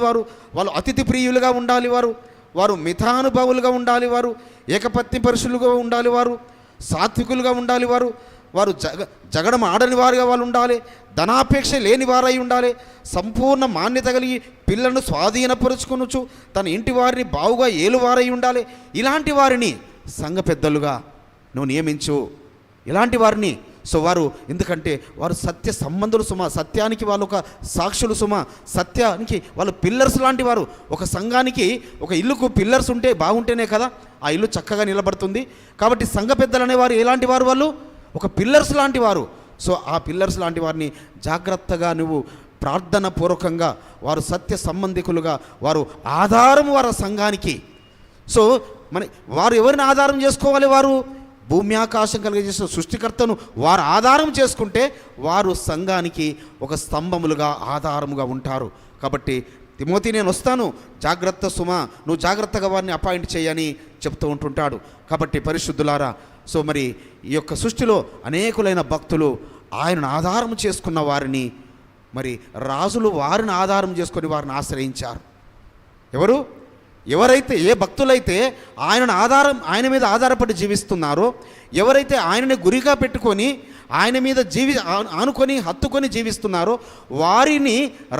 వాళ్ళు అతిథి ప్రియులుగా ఉండాలి, వారు మితానుభవులుగా ఉండాలి, వారు ఏకపత్ని పురుషులుగా ఉండాలి, వారు సాత్వికులుగా ఉండాలి, వారు జగడం ఆడని వారుగా వాళ్ళు ఉండాలి, ధనాపేక్ష లేని వారై ఉండాలి, సంపూర్ణ మాన్యత కలిగి పిల్లలను స్వాధీనపరుచుకొనొచ్చు, తన ఇంటి వారిని బావుగా ఏలువారై ఉండాలి. ఇలాంటి వారిని సంఘ పెద్దలుగా నువ్వు నియమించు. ఇలాంటి వారిని సో వారు ఎందుకంటే వారు సత్య సంబంధులు సుమ, సత్యానికి వాళ్ళు ఒక సాక్షులు సుమ, సత్యానికి వాళ్ళు పిల్లర్స్ లాంటి వారు. ఒక సంఘానికి ఒక ఇల్లుకు పిల్లర్స్ ఉంటే బాగుంటేనే కదా ఆ ఇల్లు చక్కగా నిలబడుతుంది. కాబట్టి సంఘ పెద్దలు అనేవారు ఎలాంటి వారు? వాళ్ళు ఒక పిల్లర్స్ లాంటి వారు. సో ఆ పిల్లర్స్ లాంటి వారిని జాగ్రత్తగా నువ్వు ప్రార్థన పూర్వకంగా, వారు సత్య సంబంధికులుగా, వారు ఆధారం వారి సంఘానికి. సో వారు ఎవరిని ఆధారం చేసుకోవాలి? వారు భూమి ఆకాశం కలిగజేసిన సృష్టికర్తను వారు ఆధారం చేసుకుంటే వారు సంఘానికి ఒక స్తంభములుగా ఆధారముగా ఉంటారు. కాబట్టి తిమోతి, నేను వస్తాను, జాగ్రత్త సుమా, నువ్వు జాగ్రత్తగా వారిని అపాయింట్ చేయని చెప్తూ ఉంటుంటాడు. కాబట్టి పరిశుద్ధులారా, సో మరి ఈ యొక్క సృష్టిలో అనేకులైన భక్తులు ఆయనను ఆధారం చేసుకున్న వారిని, మరి రాజులు వారిని ఆధారం చేసుకొని వారిని ఆశ్రయించారు. ఎవరైతే ఏ భక్తులైతే ఆయన మీద ఆధారపడి జీవిస్తున్నారో, ఎవరైతే ఆయనని గురిగా పెట్టుకొని ఆయన మీద ఆనుకొని హత్తుకొని జీవిస్తున్నారో వారిని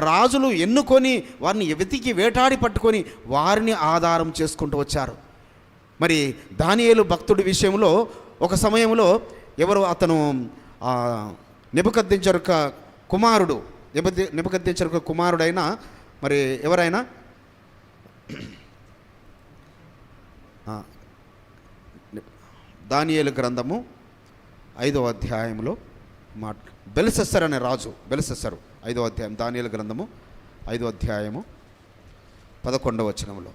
రాజులు ఎన్నుకొని వారిని వెతికి వేటాడి పట్టుకొని వారిని ఆధారం చేసుకుంటూ వచ్చారు. మరి దానియేలు భక్తుడి విషయంలో ఒక సమయంలో అతను నెబుకద్నెజరు కుమారుడు, నెబుకద్నెజరు కుమారుడైన మరి ఎవరైనా దానియేలు గ్రంథము 5వ అధ్యాయంలో బెల్షస్సరు అనే రాజు, బెల్షస్సరు 5వ అధ్యాయం, దానియేలు గ్రంథము 5వ అధ్యాయము 11వ వచనంలో,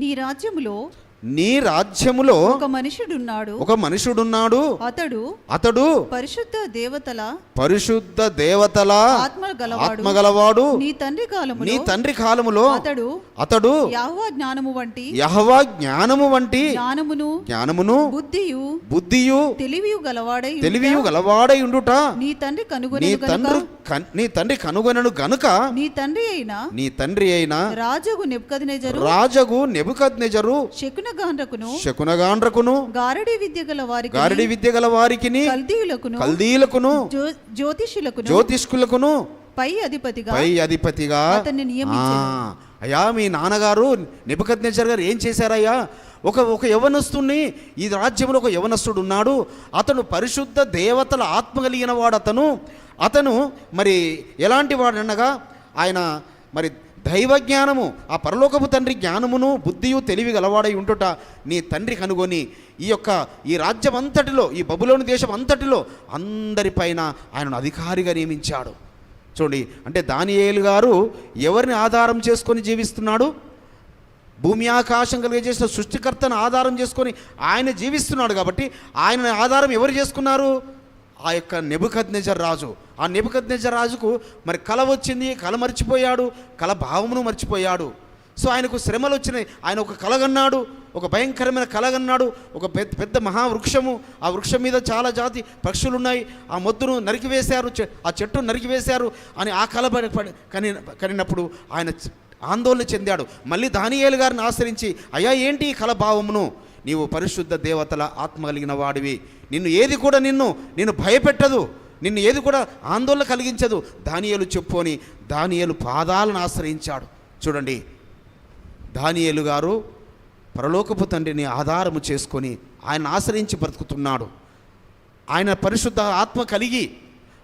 నీ రాజ్యములో ఒక మనుషుడున్నాడు, అతడు పరిశుద్ధ దేవతల ఆత్మగలవాడు, నీ తండ్రి కాలములో అతడు యెహోవా జ్ఞానము వంటి జ్ఞానమును బుద్ధియు తెలివియు గలవాడై ఉండుట నీ తండ్రి కనుగొనను గనుక నీ తండ్రి అయిన రాజగు నెబుకద్నెజరు శకునగాండ్రకును గారడి విద్య గల వారికి కల్దీయులకును జ్యోతిష్కులకును పై అధిపతిగా అయ్యా, మీ నాన్నగారు నెబుకద్నెజర్ గారు ఏం చేశారయ్యా? ఒక యవనస్తుని, ఈ రాజ్యంలో ఒక యవనస్తుడు ఉన్నాడు, అతను పరిశుద్ధ దేవతల ఆత్మ కలిగిన వాడు. అతను మరి ఎలాంటి వాడు అనగా ఆయన మరి దైవ జ్ఞానము, ఆ పరలోకపు తండ్రి జ్ఞానమును బుద్ధియు తెలివి గలవాడై ఉంటుట నీ తండ్రి కనుగొని ఈ రాజ్యం అంతటిలో, ఈ బబులోను దేశం అంతటిలో అందరిపైన ఆయనను అధికారిగా నియమించాడు. చూడండి, అంటే దానియేలు గారు ఎవరిని ఆధారం చేసుకొని జీవిస్తున్నాడు? భూమి ఆకాశం కలిగజేసిన సృష్టికర్తను ఆధారం చేసుకొని ఆయన జీవిస్తున్నాడు. కాబట్టి ఆయన ఆధారం ఎవరు చేసుకున్నారు? ఆ యొక్క నెబుకద్నెజర్ రాజు. ఆ నెబుకద్నెజర్ రాజుకు మరి కల వచ్చింది, కల మర్చిపోయాడు, కల భావమును మర్చిపోయాడు. సో ఆయనకు శ్రమలు వచ్చినాయి, ఆయన ఒక కలగన్నాడు. ఒక భయంకరమైన కలగన్నాడు. ఒక పెద్ద మహావృక్షము, ఆ వృక్షం మీద చాలా జాతి పక్షులు ఉన్నాయి, ఆ మొద్దును నరికివేశారు, ఆ చెట్టును నరికివేశారు అని ఆ కల కనినప్పుడు ఆయన ఆందోళన చెందాడు. మళ్ళీ దానియేలు గారిని ఆశ్రయించి, అయ్యా ఏంటి ఈ కల భావమును, నీవు పరిశుద్ధ దేవతల ఆత్మ కలిగిన వాడివి, నిన్ను ఏది కూడా నిన్ను భయపెట్టదు, నిన్ను ఏది కూడా ఆందోళన కలిగించదు, దానియేలు చెప్పు అని దానియేలు పాదాలను ఆశ్రయించాడు. చూడండి, దానియేలు గారు పరలోకపు తండ్రిని ఆధారము చేసుకొని ఆయన ఆశ్రయించి బ్రతుకుతున్నాడు. ఆయన పరిశుద్ధ ఆత్మ కలిగి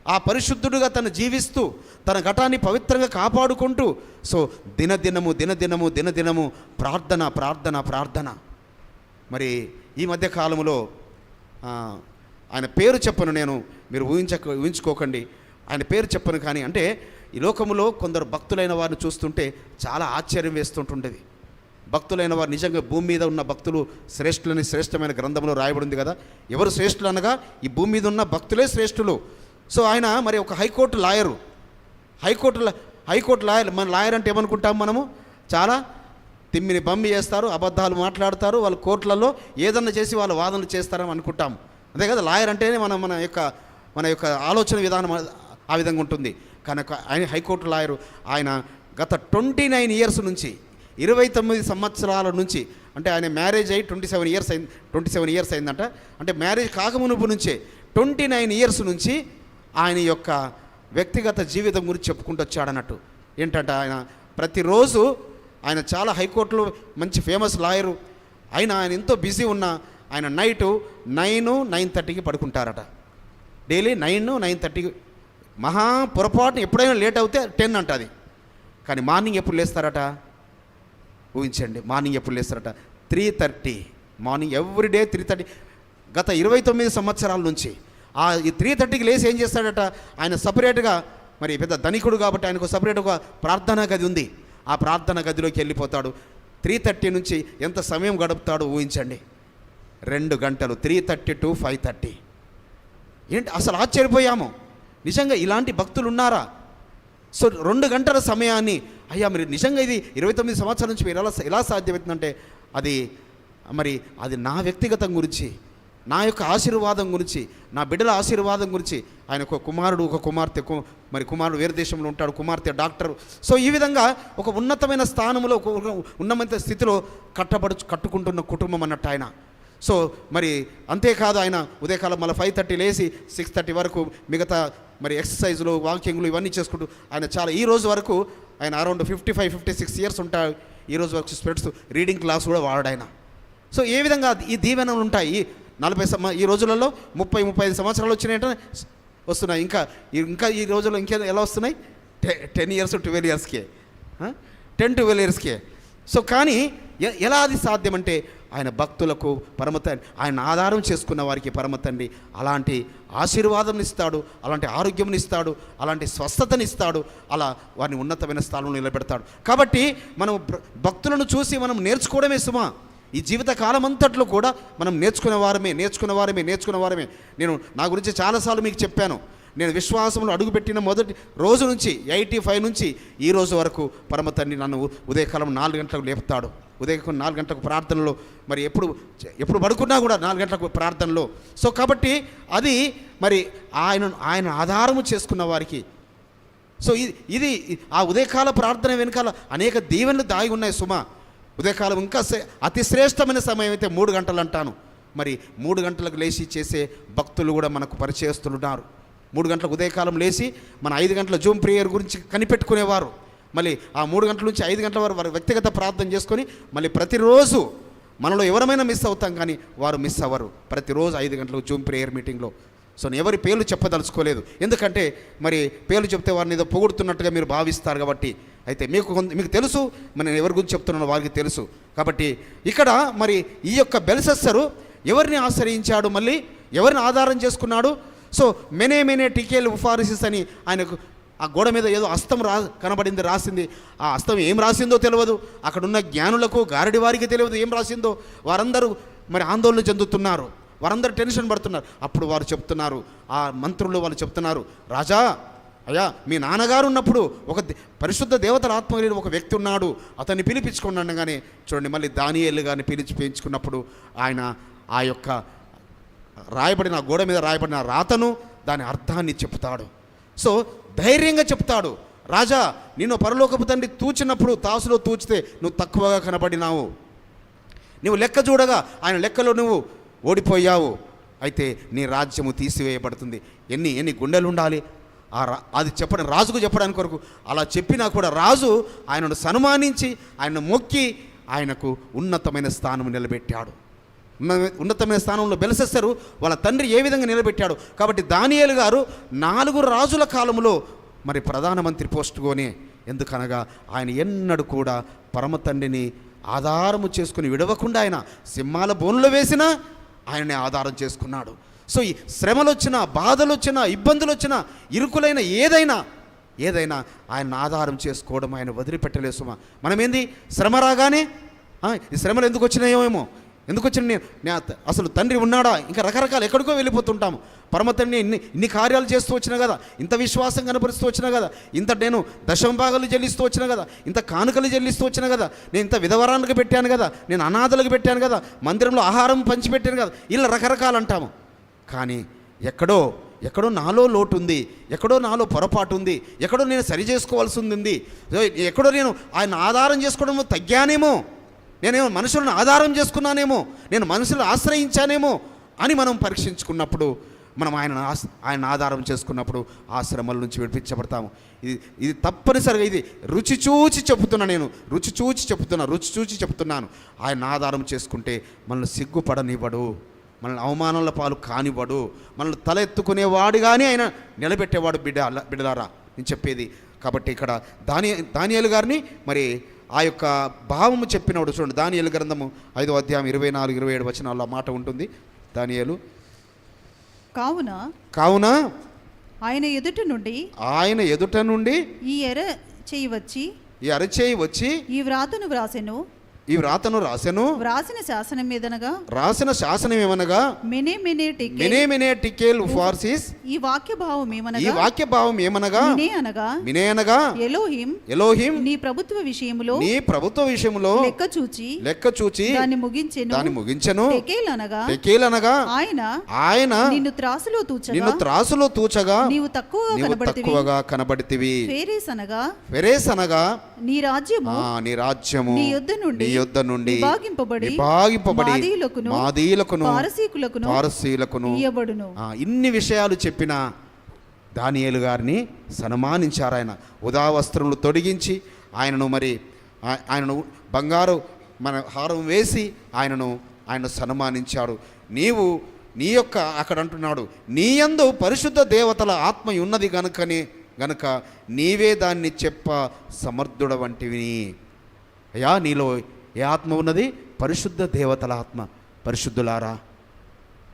ఆ పరిశుద్ధుడుగా తను జీవిస్తూ తన ఘటాన్ని పవిత్రంగా కాపాడుకుంటూ దినదినము ప్రార్థన. మరి ఈ మధ్య కాలంలో ఆయన పేరు చెప్పను, నేను మీరు ఊహించుకోకండి, ఆయన పేరు చెప్పను. కానీ అంటే ఈ లోకములో కొందరు భక్తులైన వారిని చూస్తుంటే చాలా ఆశ్చర్యం వేస్తుంటుండేది. భక్తులైన వారు నిజంగా భూమి మీద ఉన్న భక్తులు శ్రేష్టమైన గ్రంథంలో రాయబడింది కదా. ఎవరు శ్రేష్ఠులు అనగా ఈ భూమి మీద ఉన్న భక్తులే శ్రేష్ఠులు. సో ఆయన మరి ఒక హైకోర్టు లాయరు. హైకోర్టు లాయర్, మన లాయర్ అంటే ఏమనుకుంటాం మనము, చాలా తిమ్మిని బమ్మి చేస్తారు, అబద్ధాలు మాట్లాడతారు, వాళ్ళ కోర్టులలో ఏదన్నా చేసి వాళ్ళు వాదనలు చేస్తారని అనుకుంటాం. అదే కదా లాయర్ అంటేనే మన యొక్క ఆలోచన విధానం ఆ విధంగా ఉంటుంది. కనుక ఆయన హైకోర్టు లాయరు. ఆయన గత 29 ఇయర్స్ నుంచి 29 సంవత్సరాల నుంచి, అంటే ఆయన మ్యారేజ్ అయ్యి 27 ఇయర్స్ అయిందంట. అంటే మ్యారేజ్ కాకమునుపు నుంచే 29 ఇయర్స్ నుంచి ఆయన యొక్క వ్యక్తిగత జీవితం గురించి చెప్పుకుంటూ వచ్చాడన్నట్టు. ఏంటంటే ఆయన ప్రతిరోజు ఆయన చాలా హైకోర్టులో మంచి ఫేమస్ లాయరు. ఆయన ఎంతో బిజీ ఉన్నా ఆయన నైటు 9-9:30కి పడుకుంటారట. డైలీ 9-9:30కి. మహా పొరపాటున ఎప్పుడైనా లేట్ అవుతే 10 అంట అది. కానీ మార్నింగ్ ఎప్పుడు లేస్తారట, ఊహించండి, మార్నింగ్ ఎప్పుడు లేస్తారట 3:30 మార్నింగ్, ఎవ్రీడే 3:30. గత 29 సంవత్సరాల నుంచి ఈ 3:30కి లేచి ఏం చేస్తాడట, ఆయన సపరేట్గా, మరి పెద్ద ధనికుడు కాబట్టి ఆయనకు సపరేట్గా ప్రార్థనా గది ఉంది. ఆ ప్రార్థనా గదిలోకి వెళ్ళిపోతాడు. 3:30 నుంచి ఎంత సమయం గడుపుతాడో ఊహించండి, 2 గంటలు. 3:30 to 5:30. ఏంటి అసలు ఆశ్చర్యపోయాము, నిజంగా ఇలాంటి భక్తులు ఉన్నారా? సో 2 గంటల సమయాన్ని, అయ్యా మరి నిజంగా ఇది 29 సంవత్సరాల నుంచి మీరు ఎలా సాధ్యమవుతుందంటే అది నా వ్యక్తిగతం గురించి, నా యొక్క ఆశీర్వాదం గురించి, నా బిడ్డల ఆశీర్వాదం గురించి. ఆయన ఒక కుమారుడు, ఒక కుమార్తె, మరి కుమారుడు వేరే దేశంలో ఉంటాడు, కుమార్తె డాక్టర్. సో ఈ విధంగా ఒక ఉన్నతమైన స్థానంలో, ఒక ఉన్నతమైన స్థితిలో కట్టుకుంటున్న కుటుంబం అన్నట్టు ఆయన. సో మరి అంతేకాదు, ఆయన ఉదయకాలం మళ్ళీ 5:30 లేచి 6:30 వరకు మిగతా మరి ఎక్సర్సైజులు, వాకింగ్లు ఇవన్నీ చేసుకుంటూ ఆయన చాలా ఈ రోజు వరకు ఆయన అరౌండ్ 55-56 ఇయర్స్ ఉంటాయి. ఈ రోజు వరకు స్పెట్స్, రీడింగ్ క్లాస్ కూడా వాడాడు ఆయన. సో ఏ విధంగా ఈ దీవెనలు ఉంటాయి. ఈ రోజులలో 30-35 సంవత్సరాలు వచ్చినాయంటే వస్తున్నాయి. ఇంకా ఈ రోజుల్లో ఎలా వస్తున్నాయి, 10 years 12 yearsకే, 10-12 yearsకే. సో కానీ ఎలా అది సాధ్యమంటే ఆయన భక్తులకు పరమతండ్రి, ఆయన ఆధారం చేసుకున్న వారికి పరమతండ్రి అలాంటి ఆశీర్వాదం ఇస్తాడు, అలాంటి ఆరోగ్యం ఇస్తాడు, అలాంటి స్వస్థతని ఇస్తాడు, అలా వారిని ఉన్నతమైన స్థానంలో నిలబెడతాడు. కాబట్టి మనం భక్తులను చూసి మనం నేర్చుకోవడమే సుమా. ఈ జీవిత కాలం అంతట్లో కూడా మనం నేర్చుకున్న వారమే. నేను నా గురించి చాలాసార్లు మీకు చెప్పాను. నేను విశ్వాసంలో అడుగుపెట్టిన మొదటి రోజు నుంచి 85 నుంచి ఈ రోజు వరకు పరమతండ్రి నన్ను ఉదయకాలం 4 గంటలకు లేపుతాడు. ఉదయం 4 గంటలకు ప్రార్థనలో, మరి ఎప్పుడు పడుకున్నా కూడా 4 గంటలకు ప్రార్థనలో. సో కాబట్టి అది మరి ఆయన ఆధారము చేసుకున్న వారికి. సో ఇది ఆ ఉదయకాల ప్రార్థన వెనకాల అనేక దీవెనలు దాగి ఉన్నాయి సుమా. ఉదయకాలం ఇంకా అతి శ్రేష్టమైన సమయం అయితే 3 గంటలు అంటాను. మరి 3 గంటలకు లేచి చేసే భక్తులు కూడా మనకు పరిచయస్తున్నారు. 3 గంటలకు ఉదయకాలం లేచి మన 5 గంటల జూమ్ ప్రేయర్ గురించి కనిపెట్టుకునేవారు. మళ్ళీ ఆ 3 గంటల నుంచి 5 గంటల వరకు వారు వ్యక్తిగత ప్రార్థన చేసుకొని మళ్ళీ ప్రతిరోజు మనలో ఎవరమైనా మిస్ అవుతాం, కానీ వారు మిస్ అవ్వరు. ప్రతిరోజు 5 గంటలకు జూమ్ ప్రేయర్ మీటింగ్లో. సో నేను ఎవరి పేర్లు చెప్పదలుచుకోలేదు, ఎందుకంటే మరి పేర్లు చెప్తే వారిని ఏదో పొగుడుతున్నట్టుగా మీరు భావిస్తారు. కాబట్టి అయితే మీకు తెలుసు, నేను ఎవరి గురించి చెప్తున్నానో వారికి తెలుసు. కాబట్టి ఇక్కడ మరి ఈ యొక్క బెల్షస్సరు ఎవరిని ఆశ్రయించాడు, మళ్ళీ ఎవరిని ఆధారం చేసుకున్నాడు. సో మెనే టికేల్ ఉఫారిసిస్ అని ఆయనకు ఆ గోడ మీద ఏదో హస్తం కనబడింది, రాసింది. ఆ హస్తం ఏం రాసిందో తెలియదు, అక్కడున్న జ్ఞానులకు గారడి వారికి తెలియదు ఏం రాసిందో. వారందరూ మరి ఆందోళన చెందుతున్నారు, వారందరూ టెన్షన్ పడుతున్నారు. అప్పుడు వారు చెప్తున్నారు, ఆ మంత్రులు వాళ్ళు చెప్తున్నారు, రాజా అయ్యా మీ నాన్నగారు ఉన్నప్పుడు ఒక పరిశుద్ధ దేవతల ఆత్మ కలిగిన ఒక వ్యక్తి ఉన్నాడు, అతన్ని పిలిపించుకుని అనగానే చూడండి, మళ్ళీ దానియేలు గారిని పిలిపించుకున్నప్పుడు ఆయన ఆ యొక్క రాయబడిన గోడ మీద రాయబడిన రాతను దాని అర్థాన్ని చెప్తాడు. సో ధైర్యంగా చెప్తాడు, రాజా నిన్ను పరలోకపు తండ్రి తూచినప్పుడు తాసులో తూచితే నువ్వు తక్కువగా కనబడినావు, నువ్వు లెక్క చూడగా ఆయన లెక్కలో నువ్వు ఓడిపోయావు, అయితే నీ రాజ్యము తీసివేయబడుతుంది. ఎన్ని గుండెలు ఉండాలి అది చెప్పడం, రాజుకు చెప్పడానికి కొరకు. అలా చెప్పినా కూడా రాజు ఆయనను సన్మానించి ఆయనను మొక్కి ఆయనకు ఉన్నతమైన స్థానం నిలబెట్టాడు. ఉన్నతమైన స్థానంలో బెల్షస్సరు వాళ్ళ తండ్రి ఏ విధంగా నిలబెట్టాడు. కాబట్టి దానియేలు గారు 4 రాజుల కాలంలో మరి ప్రధానమంత్రి పోస్టుకొని, ఎందుకనగా ఆయన ఎన్నడూ కూడా పరమ తండ్రిని ఆధారము చేసుకుని విడవకుండా ఆయన సింహాల బోన్లో వేసినా ఆయననే ఆధారం చేసుకున్నాడు. సో ఈ శ్రమలు వచ్చినా, బాధలు వచ్చినా, ఇబ్బందులు వచ్చినా, ఇరుకులైన ఏదైనా ఆయన ఆధారం చేసుకోవడం ఆయన వదిలిపెట్టలేదు సుమా. మనమేంది శ్రమ రాగానే ఈ శ్రమలు ఎందుకు వచ్చినాయో ఏమో, ఎందుకు వచ్చిన నేను అసలు తండ్రి ఉన్నాడా, ఇంకా రకరకాల ఎక్కడికో వెళ్ళిపోతుంటాము. పరమ తండ్రి ఇన్ని కార్యాలు చేస్తూ వచ్చినా కదా, ఇంత విశ్వాసం కనపరుస్తూ వచ్చినా కదా, ఇంత నేను దశంభాగాలు చెల్లిస్తూ వచ్చినా కదా, ఇంత కానుకలు చెల్లిస్తూ వచ్చినా కదా, నేను ఇంత విధవరానికి పెట్టాను కదా, నేను అనాథలకు పెట్టాను కదా, మందిరంలో ఆహారం పంచిపెట్టాను కదా, ఇలా రకరకాలు అంటాము. కానీ ఎక్కడో నాలో లోటు ఉంది, ఎక్కడో నాలో పొరపాటు ఉంది, ఎక్కడో నేను సరి చేసుకోవాల్సి ఉంది, ఎక్కడో నేను ఆయన ఆధారం చేసుకోవడం తగ్గానేమో, నేనేమో మనుషులను ఆధారం చేసుకున్నానేమో, నేను మనుషులను ఆశ్రయించానేమో అని మనం పరీక్షించుకున్నప్పుడు, మనం ఆయన ఆధారం చేసుకున్నప్పుడు ఆ శ్రమల నుంచి విడిపించబడతాము. ఇది తప్పనిసరిగా ఇది రుచి చూచి చెప్తున్నాను. ఆయన ఆధారం చేసుకుంటే మనల్ని సిగ్గుపడనివ్వడు, మనల్ని అవమానాల పాలు కానివ్వడు, మనల్ని తల ఎత్తుకునేవాడుగానే ఆయన నిలబెట్టేవాడు. బిడ్డలారా నేను చెప్పేది. కాబట్టి ఇక్కడ దానియేలు గారిని మరి ఆ యొక్క భావము చెప్పినప్పుడు చూడండి, దానియేలు గ్రంథము 5వ అధ్యాయం 24-27 వచనాల్లో మాట ఉంటుంది. దానియేలు కావున ఆయన ఎదుట నుండి ఈ అరచేయి వచ్చి ఈ వ్రాతను రాసెను. రాసిన శాసనం ఏమనగా మెనే టికేల్ ఫార్సిస్. ఈ వాక్య భావం ఏమనగా మినే అనగా ఎలోహిం నీ ప్రభుత్వ విషయములో లెక్క చూచి దాన్ని ముగించెను. టెకేల్ అనగా ఆయన నిన్ను త్రాసులో తూచగా నీవు తక్కువగా కనబడితివి. ఫెరేస్ అనగా నీ రాజ్యము నీ యొద్ద నుండి విభాగింపబడి మాదీయులకును పారసీకులకును ఇన్ని విషయాలు చెప్పిన దానియేలు గారిని సన్మానించారు. ఆయన ఉదావస్త్రములు తొడిగించి ఆయనను బంగారు హారం వేసి ఆయన సన్మానించాడు. నీ యొక్క అక్కడ అంటున్నాడు, నీ యందు పరిశుద్ధ దేవతల ఆత్మ ఉన్నది గనుక నీవే దాన్ని చెప్ప సమర్థుడ వంటివి. అయ్యా నీలో ఏ ఆత్మ ఉన్నది? పరిశుద్ధ దేవతల ఆత్మ. పరిశుద్ధులారా,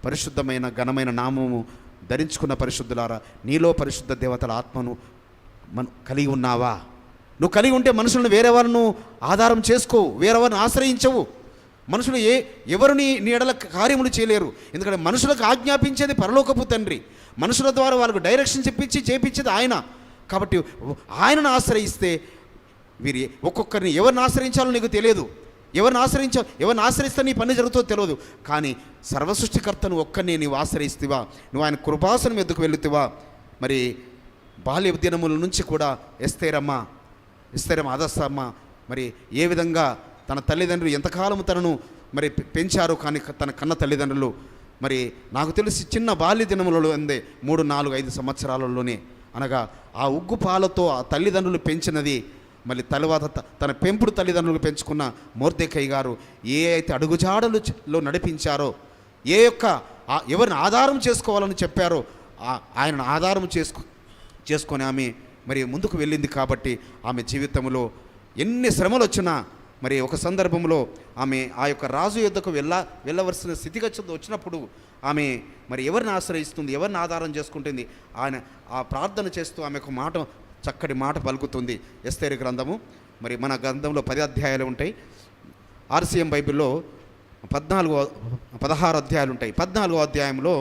పరిశుద్ధమైన ఘనమైన నామము ధరించుకున్న పరిశుద్ధులారా, నీలో పరిశుద్ధ దేవతల ఆత్మను కలిగి ఉన్నావా? నువ్వు కలిగి ఉంటే మనుషులను వేరే వారిని ఆధారం చేసుకోవు, వేరే వారిని ఆశ్రయించవు. మనుషులు ఎవరు నీ ఎడల కార్యములు చేయలేరు. ఎందుకంటే మనుషులకు ఆజ్ఞాపించేది పరలోకపు తండ్రి, మనుషుల ద్వారా వాళ్ళకు డైరెక్షన్ చేపించేది ఆయన. కాబట్టి ఆయనను ఆశ్రయిస్తే వీరి ఒక్కొక్కరిని ఎవరిని ఆశ్రయించాలో నీకు తెలియదు, ఎవరిని ఆశ్రయిస్తే నీ పని జరుగుతుందో తెలియదు. కానీ సర్వసృష్టికర్తను ఒక్కరిని నీవు ఆశ్రయిస్తావా, నువ్వు ఆయన కృపాసనం ఎద్దుకు వెళుతావా? మరి బాల్య దినముల నుంచి కూడా ఎస్తేరమ్మ అదస్సమ్మ మరి ఏ విధంగా తన తల్లిదండ్రులు ఎంతకాలం తనను మరి పెంచారో, కానీ తన కన్న తల్లిదండ్రులు మరి నాకు తెలిసి చిన్న బాల్య దినములలో 3, 4, 5 సంవత్సరాలలోనే, అనగా ఆ ఉగ్గు పాలతో ఆ తల్లిదండ్రులు పెంచినది. మళ్ళీ తర్వాత తన పెంపుడు తల్లిదండ్రులు పెంచుకున్న మొర్దెకై గారు ఏ అయితే అడుగుజాడలలో నడిపించారో, ఎవరిని ఆధారం చేసుకోవాలని చెప్పారో ఆయనను ఆధారం చేసుకొని ఆమె మరి ముందుకు వెళ్ళింది. కాబట్టి ఆమె జీవితంలో ఎన్ని శ్రమలు వచ్చినా మరి ఒక సందర్భంలో ఆమె ఆ యొక్క రాజు యొద్దకు వెళ్ళవలసిన స్థితిగతులు వచ్చినప్పుడు ఆమె మరి ఎవరిని ఆశ్రయిస్తుంది, ఎవరిని ఆధారం చేసుకుంటుంది, ఆయన ఆ ప్రార్థన చేస్తూ ఆమె ఒక చక్కటి మాట పలుకుతుంది. ఎస్తేరు గ్రంథము మరి మన గ్రంథంలో 10 అధ్యాయాలు ఉంటాయి. RCM బైబిల్లో 16 అధ్యాయాలు ఉంటాయి. 14వ అధ్యాయంలో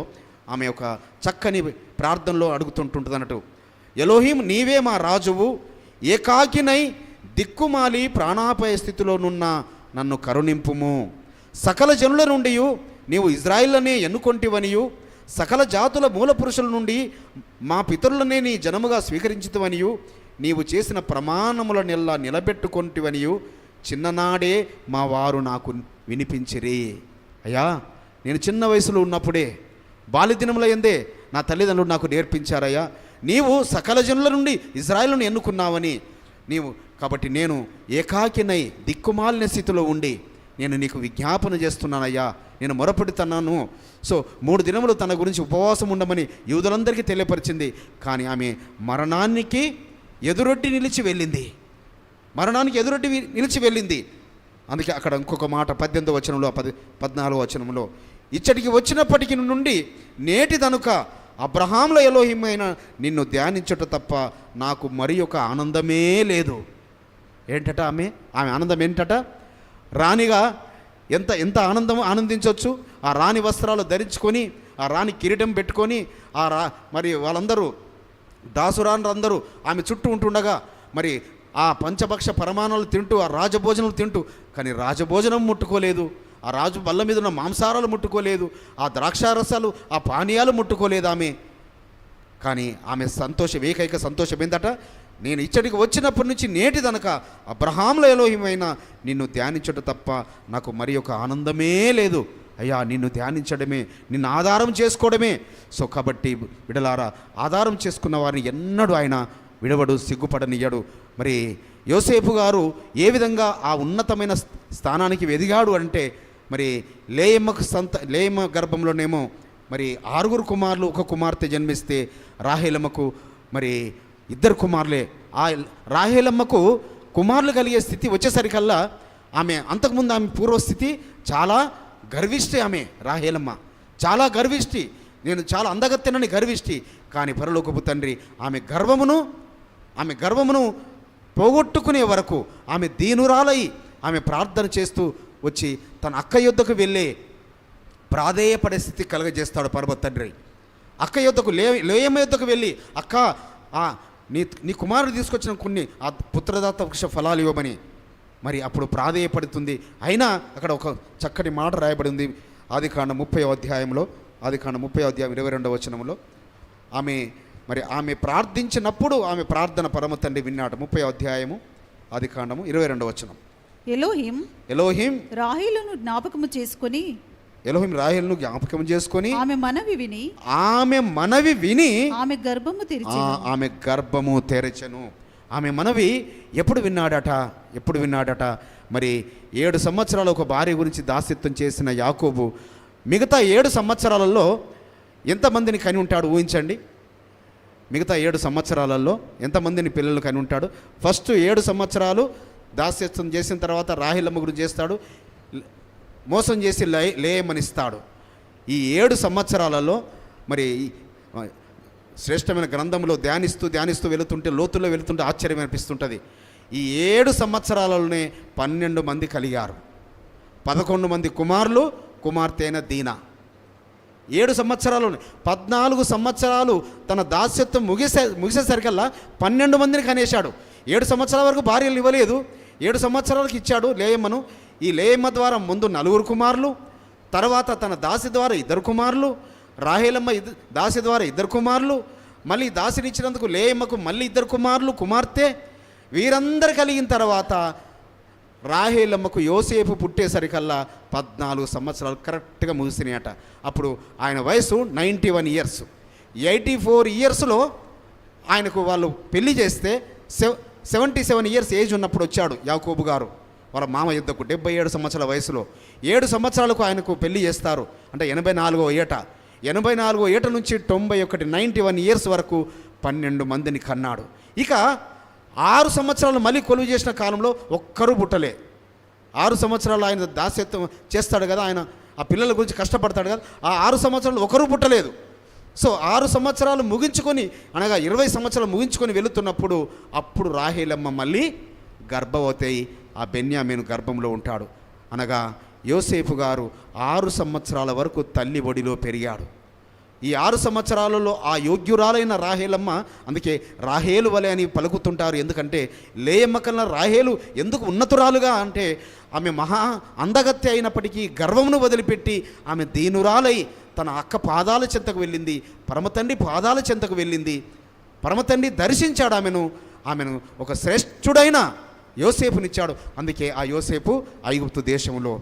ఆమె ఒక చక్కని ప్రార్థనలో అడుగుతుంటుంది అన్నట్టు, ఎలోహిం నీవే మా రాజువు, ఏకాకినై దిక్కుమాలి ప్రాణాపాయ స్థితిలోనున్న నన్ను కరుణింపుము. సకల జనుల నుండి నీవు ఇజ్రాయిల్లనే ఎన్నుకొంటివనియు, సకల జాతుల మూల పురుషుల నుండి మా పితరులనే నీ జనముగా స్వీకరించితివనియు, నీవు చేసిన ప్రమాణములనెల్లా నిలబెట్టుకొంటివనియు చిన్ననాడే మా వారు నాకు వినిపించిరి. అయ్యా, నేను చిన్న వయసులో ఉన్నప్పుడే బాల్యదినముల యందే నా తల్లిదండ్రులు నాకు నేర్పించారయ్యా, నీవు సకల జనుల నుండి ఇజ్రాయిలును ఎన్నుకున్నావని. నీవు కాబట్టి నేను ఏకాకినై దిక్కుమాలిన స్థితిలో ఉండి నేను నీకు విజ్ఞాపన చేస్తున్నానయ్యా, నేను మొరపెడుతున్నాను. సో 3 దినములు తన గురించి ఉపవాసం ఉండమని యూదులందరికీ తెలియపరిచింది. కానీ ఆమె మరణానికి ఎదురొడ్డి నిలిచి వెళ్ళింది. మరణానికి ఎదురొడ్డి నిలిచి వెళ్ళింది. అందుకే అక్కడ ఇంకొక మాట 18వ వచనంలో 14వ వచనంలో, ఇచ్చటికి వచ్చినప్పటికి నుండి నేటి దనుక అబ్రహాముల ఎలోహిమైన నిన్ను ధ్యానించుట తప్ప నాకు మరి ఒక ఆనందమే లేదు. ఏంటట ఆమె ఆనందం ఏంటట? రాణిగా ఎంత ఆనందించవచ్చు. ఆ రాణి వస్త్రాలు ధరించుకొని, ఆ రాణి కిరీటం పెట్టుకొని, మరి వాళ్ళందరూ దాసురాండ్రందరూ ఆమె చుట్టూ ఉంటుండగా మరి ఆ పంచభక్ష పరమాణాలు తింటూ, ఆ రాజభోజనాలు తింటూ, కానీ రాజభోజనం ముట్టుకోలేదు. ఆ రాజు బల్ల మీద ఉన్న మాంసారాలు ముట్టుకోలేదు. ఆ ద్రాక్షారసాలు, ఆ పానీయాలు ముట్టుకోలేదు ఆమె. కానీ ఆమె ఏకైక సంతోషం ఏంటట? నేను ఇచ్చడికి వచ్చినప్పటి నుంచి నేటి దనక అబ్రహాముల ఎలోహిమైన నిన్ను ధ్యానించడం తప్ప నాకు మరి ఒక ఆనందమే లేదు. అయ్యా, నిన్ను ధ్యానించడమే, నిన్ను ఆధారం చేసుకోవడమే. సో కాబట్టి విడలారా, ఆధారం చేసుకున్న వారిని ఎన్నడూ ఆయన విడవడు, సిగ్గుపడనియ్యడు. మరి యోసేపు గారు ఏ విధంగా ఆ ఉన్నతమైన స్థానానికి ఎదిగాడు అంటే, మరి లేయమ్మ గర్భంలోనేమో మరి 6 కుమారులు, 1 కుమార్తె జన్మిస్తే రాహేలమ్మకు మరి 2 కుమారులే. ఆ రాహేలమ్మకు కుమారులు కలిగే స్థితి వచ్చేసరికల్లా ఆమె అంతకుముందు ఆమె పూర్వస్థితి చాలా గర్విష్టి. ఆమె రాహేలమ్మ చాలా గర్విష్టి, నేను చాలా అందగత్తెనని గర్విష్టి. కానీ పరలోకపు తండ్రి ఆమె గర్వమును పోగొట్టుకునే వరకు ఆమె దీనురాలై ఆమె ప్రార్థన చేస్తూ వచ్చి తన అక్క యొద్దకు వెళ్ళే ప్రాధేయపడే స్థితి కలుగజేస్తాడు పరమ తండ్రి. అక్క యొద్దకు లేయమ్మ యొద్దకు వెళ్ళి, అక్క నీ కుమారుడు తీసుకొచ్చిన కొన్ని ఆ పుత్రదాత వృక్ష ఫలాలు ఇవ్వమని మరి అప్పుడు ప్రాధేయపడుతుంది. అయినా అక్కడ ఒక చక్కటి మాట రాయబడి ఉంది ఆదికాండం 30వ అధ్యాయంలో, ఆదికాండం 30వ అధ్యాయం 22వ వచనంలో. ఆమె ప్రార్థించినప్పుడు ఆమె ప్రార్థన పరమ తండ్రి విన్నాడు. 30వ అధ్యాయము ఆదికాండము 22వ వచనం. ఎలోహిం రాహేలును జ్ఞాపకము చేసుకొని జ్ఞాపకం చేసుకొని ఆమె మనవి విని ఆమె గర్భము తెరిచెను. ఆమె మనవి ఎప్పుడు విన్నాడట? మరి 7 సంవత్సరాలు ఒక భార్య గురించి దాస్యత్వం చేసిన యాకోబు మిగతా 7 సంవత్సరాలలో ఎంతమందిని కని ఉంటాడు ఊహించండి. మిగతా 7 సంవత్సరాలలో ఎంతమందిని పిల్లలు కని ఉంటాడు? ఫస్ట్ 7 సంవత్సరాలు దాస్యత్వం చేసిన తర్వాత రాహేలమ్మ గురించి చేస్తాడు, మోసం చేసి లేయమనిస్తాడు. ఈ 7 సంవత్సరాలలో మరి శ్రేష్టమైన గ్రంథంలో ధ్యానిస్తూ వెళుతుంటే, లోతుల్లో వెళుతుంటే ఆశ్చర్యం అనిపిస్తుంటుంది. ఈ 7 సంవత్సరాలలోనే 12 మంది కలిగారు. 11 మంది కుమారులు, కుమార్తె అయిన దీనా. 7 సంవత్సరాలు, 14 సంవత్సరాలు తన దాస్యత్వం ముగిసేసరికల్లా 12 మందిని కనేశాడు. 7 సంవత్సరాల వరకు భార్యలు ఇవ్వలేదు, 7 సంవత్సరాలకు ఇచ్చాడు లేయమ్మను. ఈ లేయమ్మ ద్వారా ముందు 4 కుమారులు, తర్వాత తన దాసి ద్వారా 2 కుమారులు, రాహేలమ్మ దాసి ద్వారా 2 కుమారులు, మళ్ళీ దాసినిచ్చినందుకు లేయమ్మకు మళ్ళీ 2 కుమారులు, కుమార్తె. వీరందరూ కలిగిన తర్వాత రాహేలమ్మకు యోసేపు పుట్టేసరికల్లా 14 సంవత్సరాలు కరెక్ట్గా ముగిసినాయట. అప్పుడు ఆయన వయసు 91 ఇయర్స్. 84 ఇయర్స్లో ఆయనకు వాళ్ళు పెళ్లి చేస్తే 77 ఇయర్స్ ఏజ్ ఉన్నప్పుడు వచ్చాడు యాకోబు గారు వాళ్ళ మామ యుద్ధకు. 77 సంవత్సరాల వయసులో 7 సంవత్సరాలకు ఆయనకు పెళ్లి చేస్తారు. అంటే 84వ ఏట. 84వ ఏట నుంచి 91 ఇయర్స్ వరకు 12 మందిని కన్నాడు. ఇక 6 సంవత్సరాలు మళ్ళీ కొలువు చేసిన కాలంలో ఒక్కరూ పుట్టలే. 6 సంవత్సరాలు ఆయన దాస్యత్వం చేస్తాడు కదా, ఆయన ఆ పిల్లల గురించి కష్టపడతాడు కదా, ఆ 6 సంవత్సరాలు ఒకరూ పుట్టలేదు. సో 6 సంవత్సరాలు ముగించుకొని, అనగా 20 సంవత్సరాలు ముగించుకొని వెళుతున్నప్పుడు అప్పుడు రాహేలమ్మ మళ్ళీ గర్భవతి ఆ బెన్యామీను గర్భంలో ఉంటాడు. అనగా యోసేపు గారు 6 సంవత్సరాల వరకు తల్లి ఒడిలో పెరిగాడు. ఈ 6 సంవత్సరాలలో ఆ యోగ్యురాలైన రాహేలమ్మ, అందుకే రాహేలు వలె అని పలుకుతుంటారు. ఎందుకంటే లేయమ్మ కన్నా రాహేలు ఎందుకు ఉన్నతురాలుగా అంటే, ఆమె మహా అందగత్తె అయినప్పటికీ గర్వమును వదిలిపెట్టి ఆమె దీనురాలై తన అక్క పాదాల చెంతకు వెళ్ళింది, పరమతండ్రి పాదాల చెంతకు వెళ్ళింది. పరమతండ్రి దర్శించాడు ఆమెను ఒక శ్రేష్ఠుడైన యోసేపునిచ్చాడు. అందుకే ఆ యోసేపు ఐగుప్తు దేశంలో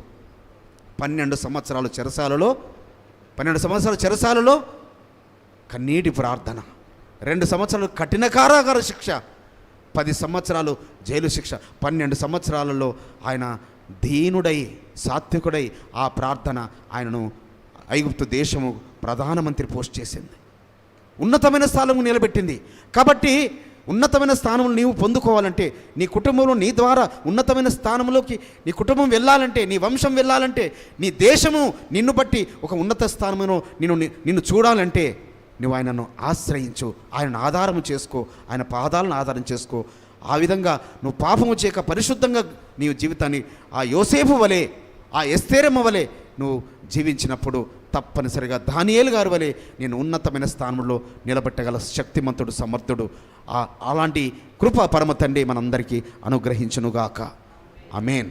12 సంవత్సరాలు చెరసాలలో కన్నీటి ప్రార్థన, 2 సంవత్సరాలు కఠిన కారాగార శిక్ష, 10 సంవత్సరాలు జైలు శిక్ష, 12 సంవత్సరాలలో ఆయన దీనుడై సాత్వికుడై ఆ ప్రార్థన ఆయనను ఐగుప్తు దేశము ప్రధానమంత్రి పోస్ట్ చేసింది, ఉన్నతమైన స్థానము నిలబెట్టింది. కాబట్టి ఉన్నతమైన స్థానములు నీవు పొందుకోవాలంటే, నీ కుటుంబంలో నీ ద్వారా ఉన్నతమైన స్థానంలోకి నీ కుటుంబం వెళ్ళాలంటే, నీ వంశం వెళ్ళాలంటే, నీ దేశము నిన్ను బట్టి ఒక ఉన్నత స్థానంలో నిన్ను చూడాలంటే నువ్వు ఆయనను ఆశ్రయించు, ఆయనను ఆధారము చేసుకో, ఆయన పాదాలను ఆధారం చేసుకో. ఆ విధంగా నువ్వు పాపము చేయక పరిశుద్ధంగా నీవు జీవితాన్ని ఆ యోసేపు వలె, ఆ ఎస్తేరమ్మ వలె నువ్వు జీవించినప్పుడు తప్పనిసరిగా దానియేలు గారి వలె నేను ఉన్నతమైన స్థానంలో నిలబెట్టగల శక్తిమంతుడు, సమర్థుడు. అలాంటి కృప పరమ తండ్రి మనందరికీ అనుగ్రహించునుగాక. ఆమేన్.